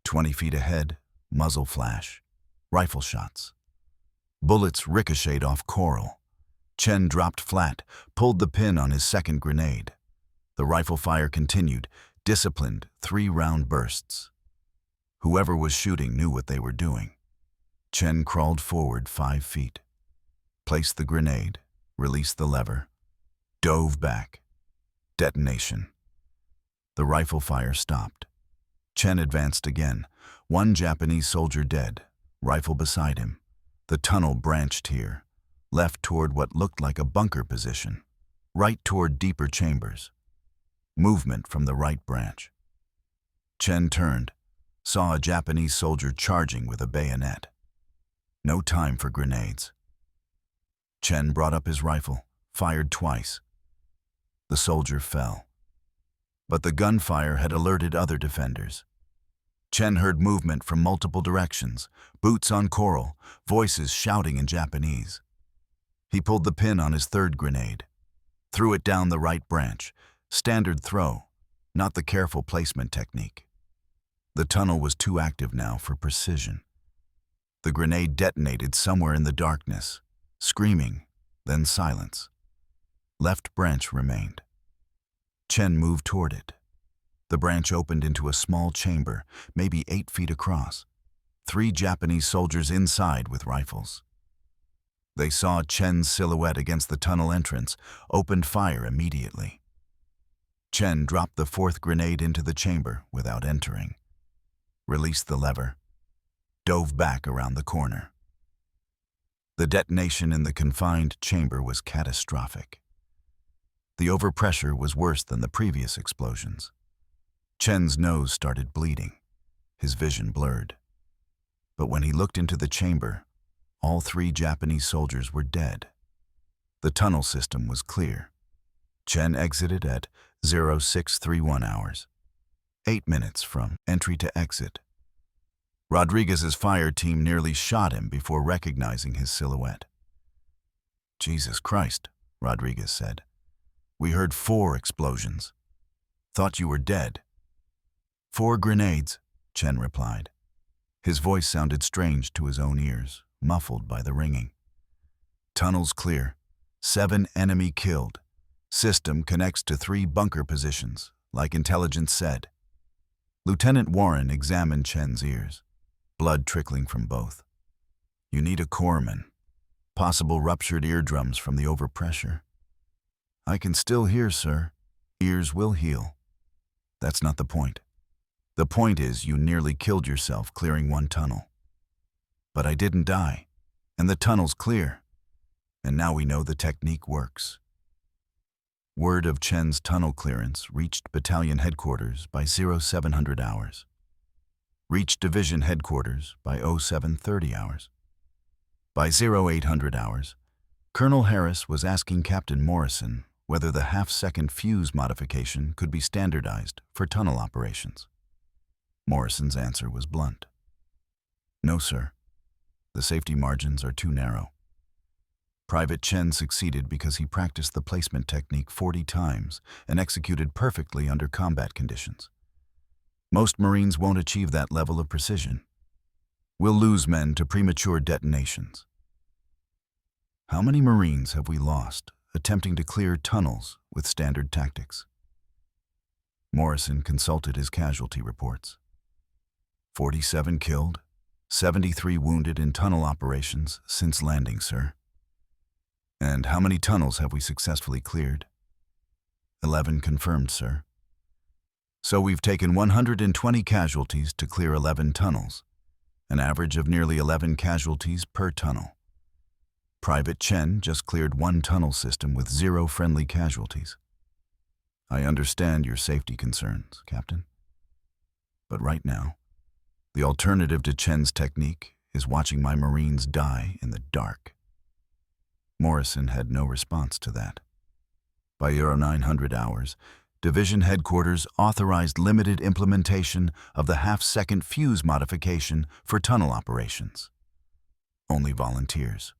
20 feet ahead, muzzle flash, rifle shots. Bullets ricocheted off coral. Chen dropped flat, pulled the pin on his second grenade. The rifle fire continued, disciplined 3-round bursts. Whoever was shooting knew what they were doing. Chen crawled forward 5 feet, placed the grenade, released the lever, dove back. Detonation. The rifle fire stopped. Chen advanced again, 1 Japanese soldier dead, rifle beside him. The tunnel branched here, left toward what looked like a bunker position, right toward deeper chambers. Movement from the right branch. Chen turned, saw a Japanese soldier charging with a bayonet. No time for grenades. Chen brought up his rifle, fired twice. The soldier fell. But the gunfire had alerted other defenders. Chen heard movement from multiple directions, boots on coral, voices shouting in Japanese. He pulled the pin on his third grenade, threw it down the right branch, standard throw, not the careful placement technique. The tunnel was too active now for precision. The grenade detonated somewhere in the darkness, screaming, then silence. Left branch remained. Chen moved toward it. The branch opened into a small chamber, maybe 8 feet across. 3 Japanese soldiers inside with rifles. They saw Chen's silhouette against the tunnel entrance, opened fire immediately. Chen dropped the 4th grenade into the chamber without entering, released the lever, dove back around the corner. The detonation in the confined chamber was catastrophic. The overpressure was worse than the previous explosions. Chen's nose started bleeding, his vision blurred. But when he looked into the chamber, all 3 Japanese soldiers were dead. The tunnel system was clear. Chen exited at 0631 hours, 8 minutes from entry to exit. Rodriguez's fire team nearly shot him before recognizing his silhouette. "Jesus Christ," Rodriguez said. "We heard 4 explosions. Thought you were dead." "4 grenades," Chen replied. His voice sounded strange to his own ears, muffled by the ringing. "Tunnels clear. 7 enemy killed. System connects to 3 bunker positions, like intelligence said." Lieutenant Warren examined Chen's ears, blood trickling from both. "You need a corpsman. Possible ruptured eardrums from the overpressure." "I can still hear, sir. Ears will heal." "That's not the point. The point is you nearly killed yourself clearing 1 tunnel. But I didn't die, and the tunnel's clear. And now we know the technique works." Word of Chen's tunnel clearance reached battalion headquarters by 0700 hours. Reached division headquarters by 0730 hours. By 0800 hours, Colonel Harris was asking Captain Morrison whether the half-second fuse modification could be standardized for tunnel operations. Morrison's answer was blunt. "No, sir. The safety margins are too narrow." Private Chen succeeded because he practiced the placement technique 40 times and executed perfectly under combat conditions. Most Marines won't achieve that level of precision. We'll lose men to premature detonations. How many Marines have we lost attempting to clear tunnels with standard tactics? Morrison consulted his casualty reports. 47 killed, 73 wounded in tunnel operations since landing, sir. "And how many tunnels have we successfully cleared?" 11 confirmed, sir. "So we've taken 120 casualties to clear 11 tunnels, an average of nearly 11 casualties per tunnel. Private Chen just cleared 1 tunnel system with 0 friendly casualties. I understand your safety concerns, Captain. But right now, the alternative to Chen's technique is watching my Marines die in the dark." Morrison had no response to that. By 0900 hours, Division Headquarters authorized limited implementation of the half-second fuse modification for tunnel operations. Only volunteers.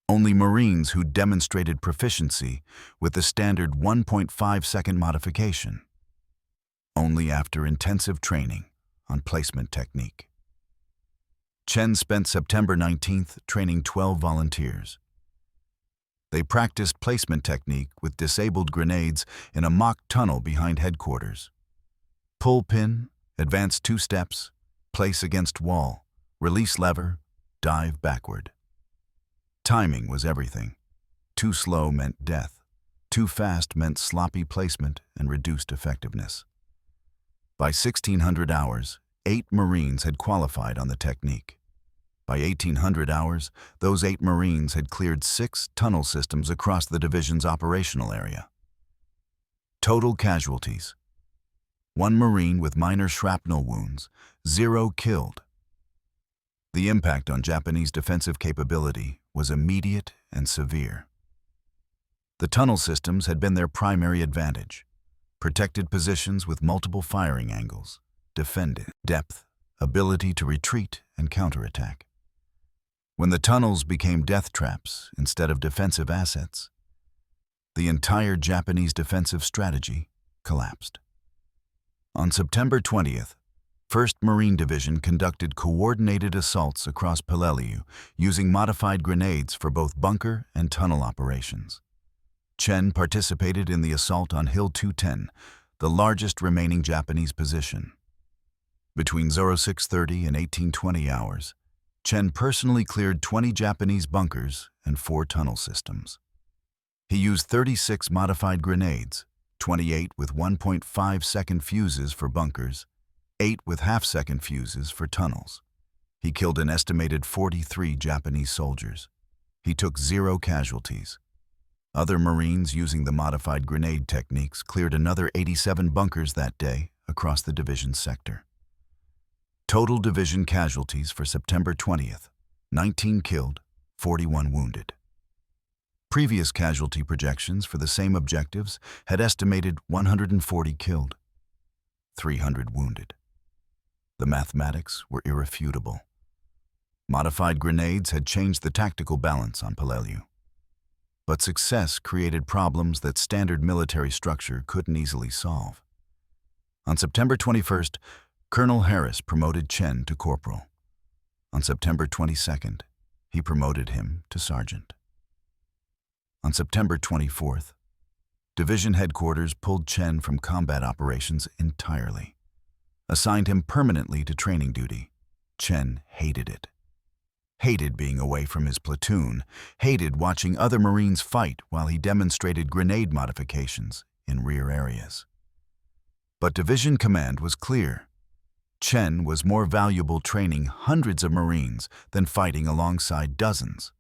Only Marines who demonstrated proficiency with the standard 1.5-second modification. Only after intensive training on placement technique. Chen spent September 19th training 12 volunteers. They practiced placement technique with disabled grenades in a mock tunnel behind headquarters. Pull pin, advance 2 steps, place against wall, release lever, dive backward. Timing was everything. Too slow meant death. Too fast meant sloppy placement and reduced effectiveness. By 1600 hours, 8 Marines had qualified on the technique. By 1800 hours, those 8 Marines had cleared 6 tunnel systems across the division's operational area. Total casualties: 1 Marine with minor shrapnel wounds, 0 killed. The impact on Japanese defensive capability was immediate and severe. The tunnel systems had been their primary advantage. Protected positions with multiple firing angles, defended depth, ability to retreat and counterattack. When the tunnels became death traps instead of defensive assets, the entire Japanese defensive strategy collapsed. On September 20th, 1st Marine Division conducted coordinated assaults across Peleliu using modified grenades for both bunker and tunnel operations. Chen participated in the assault on Hill 210, the largest remaining Japanese position. Between 0630 and 1820 hours, Chen personally cleared 20 Japanese bunkers and 4 tunnel systems. He used 36 modified grenades, 28 with 1.5-second fuses for bunkers, 8 with half-second fuses for tunnels. He killed an estimated 43 Japanese soldiers. He took 0 casualties. Other Marines using the modified grenade techniques cleared another 87 bunkers that day across the division's sector. Total division casualties for September 20th, 19 killed, 41 wounded. Previous casualty projections for the same objectives had estimated 140 killed, 300 wounded. The mathematics were irrefutable. Modified grenades had changed the tactical balance on Peleliu. But success created problems that standard military structure couldn't easily solve. On September 21st, Colonel Harris promoted Chen to corporal. On September 22nd, he promoted him to sergeant. On September 24th, Division Headquarters pulled Chen from combat operations entirely, assigned him permanently to training duty. Chen hated it. Hated being away from his platoon, hated watching other Marines fight while he demonstrated grenade modifications in rear areas. But Division Command was clear. Chen was more valuable training hundreds of Marines than fighting alongside dozens.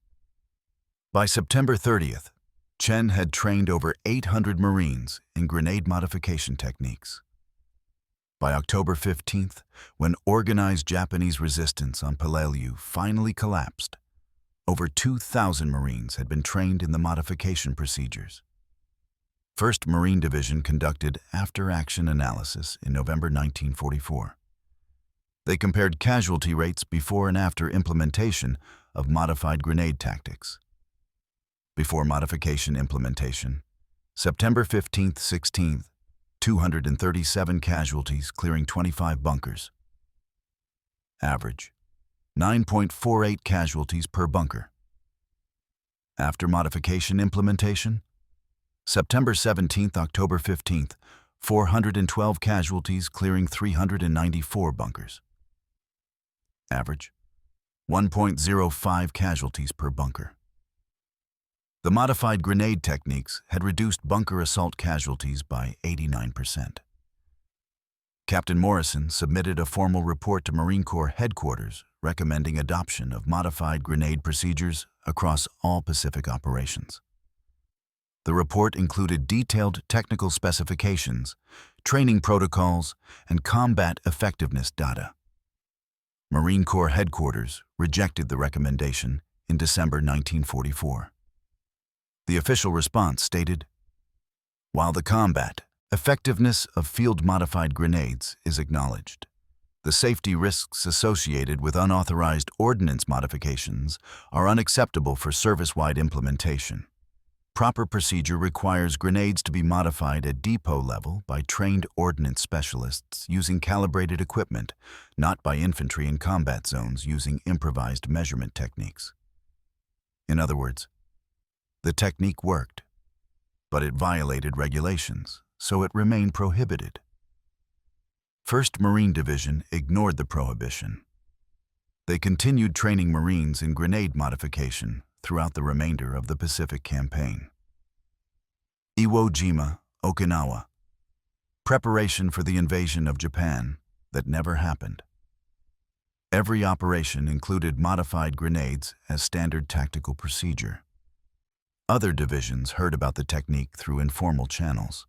By September 30th, Chen had trained over 800 Marines in grenade modification techniques. By October 15th, when organized Japanese resistance on Peleliu finally collapsed, over 2,000 Marines had been trained in the modification procedures. 1st Marine Division conducted after-action analysis in November 1944. They compared casualty rates before and after implementation of modified grenade tactics. Before modification implementation, September 15th, 16th, 237 casualties clearing 25 bunkers. Average, 9.48 casualties per bunker. After modification implementation, September 17th, October 15th, 412 casualties clearing 394 bunkers. Average, 1.05 casualties per bunker. The modified grenade techniques had reduced bunker assault casualties by 89%. Captain Morrison submitted a formal report to Marine Corps headquarters recommending adoption of modified grenade procedures across all Pacific operations. The report included detailed technical specifications, training protocols, and combat effectiveness data. Marine Corps headquarters rejected the recommendation in December 1944. The official response stated, "While the combat effectiveness of field-modified grenades is acknowledged, the safety risks associated with unauthorized ordnance modifications are unacceptable for service-wide implementation. Proper procedure requires grenades to be modified at depot level by trained ordnance specialists using calibrated equipment, not by infantry in combat zones using improvised measurement techniques. In other words, the technique worked, but it violated regulations, so it remained prohibited. 1st Marine Division ignored the prohibition. They continued training Marines in grenade modification throughout the remainder of the Pacific Campaign. Iwo Jima, Okinawa. Preparation for the invasion of Japan that never happened. Every operation included modified grenades as standard tactical procedure. Other divisions heard about the technique through informal channels.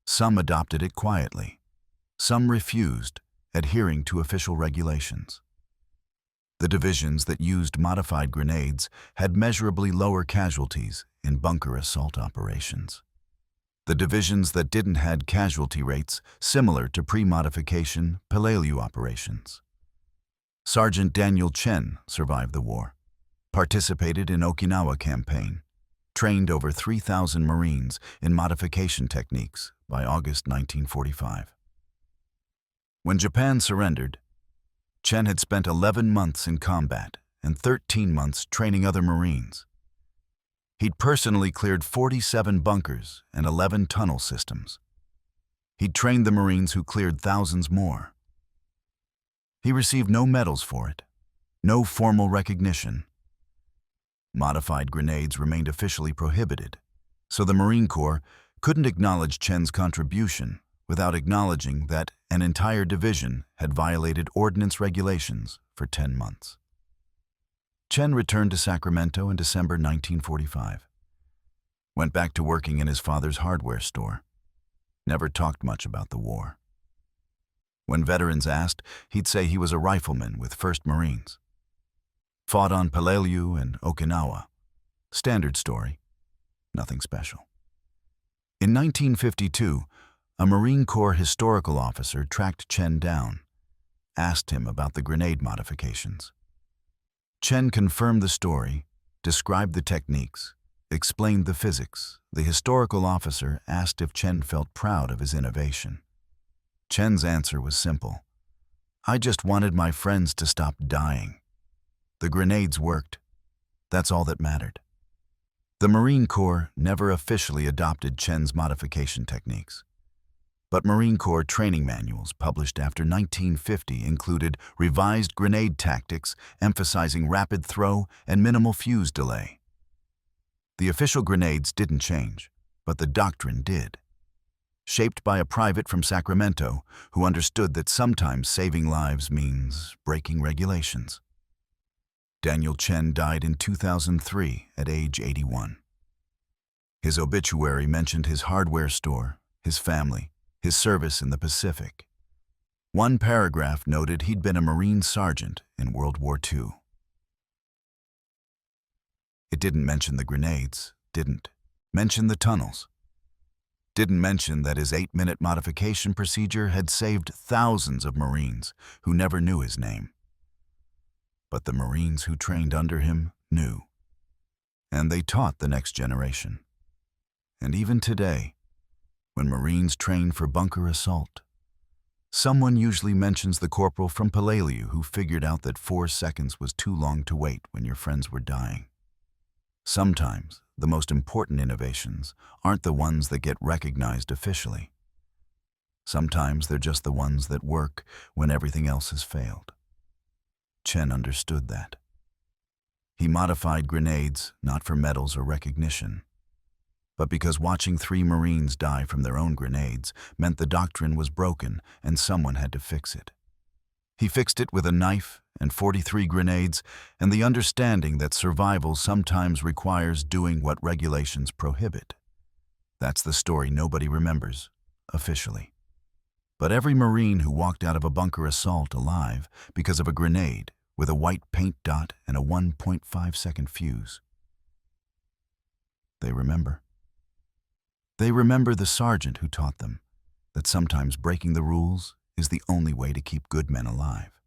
Some adopted it quietly. Some refused, adhering to official regulations. The divisions that used modified grenades had measurably lower casualties in bunker assault operations. The divisions that didn't had casualty rates similar to pre-modification Peleliu operations. Sergeant Daniel Chen survived the war, participated in Okinawa campaign, trained over 3,000 Marines in modification techniques by August 1945. When Japan surrendered, Chen had spent 11 months in combat and 13 months training other Marines. He'd personally cleared 47 bunkers and 11 tunnel systems. He'd trained the Marines who cleared thousands more. He received no medals for it, no formal recognition. Modified grenades remained officially prohibited, so the Marine Corps couldn't acknowledge Chen's contribution without acknowledging that an entire division had violated ordnance regulations for 10 months. Chen returned to Sacramento in December 1945. Went back to working in his father's hardware store. Never talked much about the war. When veterans asked, he'd say he was a rifleman with 1st Marines. Fought on Peleliu and Okinawa. Standard story. Nothing special. In 1952, a Marine Corps historical officer tracked Chen down, asked him about the grenade modifications. Chen confirmed the story, described the techniques, explained the physics. The historical officer asked if Chen felt proud of his innovation. Chen's answer was simple. I just wanted my friends to stop dying. The grenades worked. That's all that mattered. The Marine Corps never officially adopted Chen's modification techniques. But Marine Corps training manuals published after 1950 included revised grenade tactics emphasizing rapid throw and minimal fuse delay. The official grenades didn't change, but the doctrine did. Shaped by a private from Sacramento who understood that sometimes saving lives means breaking regulations. Daniel Chen died in 2003 at age 81. His obituary mentioned his hardware store, his family, his service in the Pacific. One paragraph noted he'd been a Marine sergeant in World War II. It didn't mention the grenades, didn't mention the tunnels, didn't mention that his 8-minute modification procedure had saved thousands of Marines who never knew his name. But the Marines who trained under him knew, and they taught the next generation. And even today, when Marines train for bunker assault, someone usually mentions the corporal from Peleliu who figured out that 4 seconds was too long to wait when your friends were dying. Sometimes, the most important innovations aren't the ones that get recognized officially. Sometimes they're just the ones that work when everything else has failed. Chen understood that. He modified grenades not for medals or recognition, but because watching 3 Marines die from their own grenades meant the doctrine was broken and someone had to fix it. He fixed it with a knife and 43 grenades and the understanding that survival sometimes requires doing what regulations prohibit. That's the story nobody remembers, officially. But every Marine who walked out of a bunker assault alive because of a grenade with a white paint dot and a 1.5-second fuse, they remember. They remember the sergeant who taught them that sometimes breaking the rules is the only way to keep good men alive.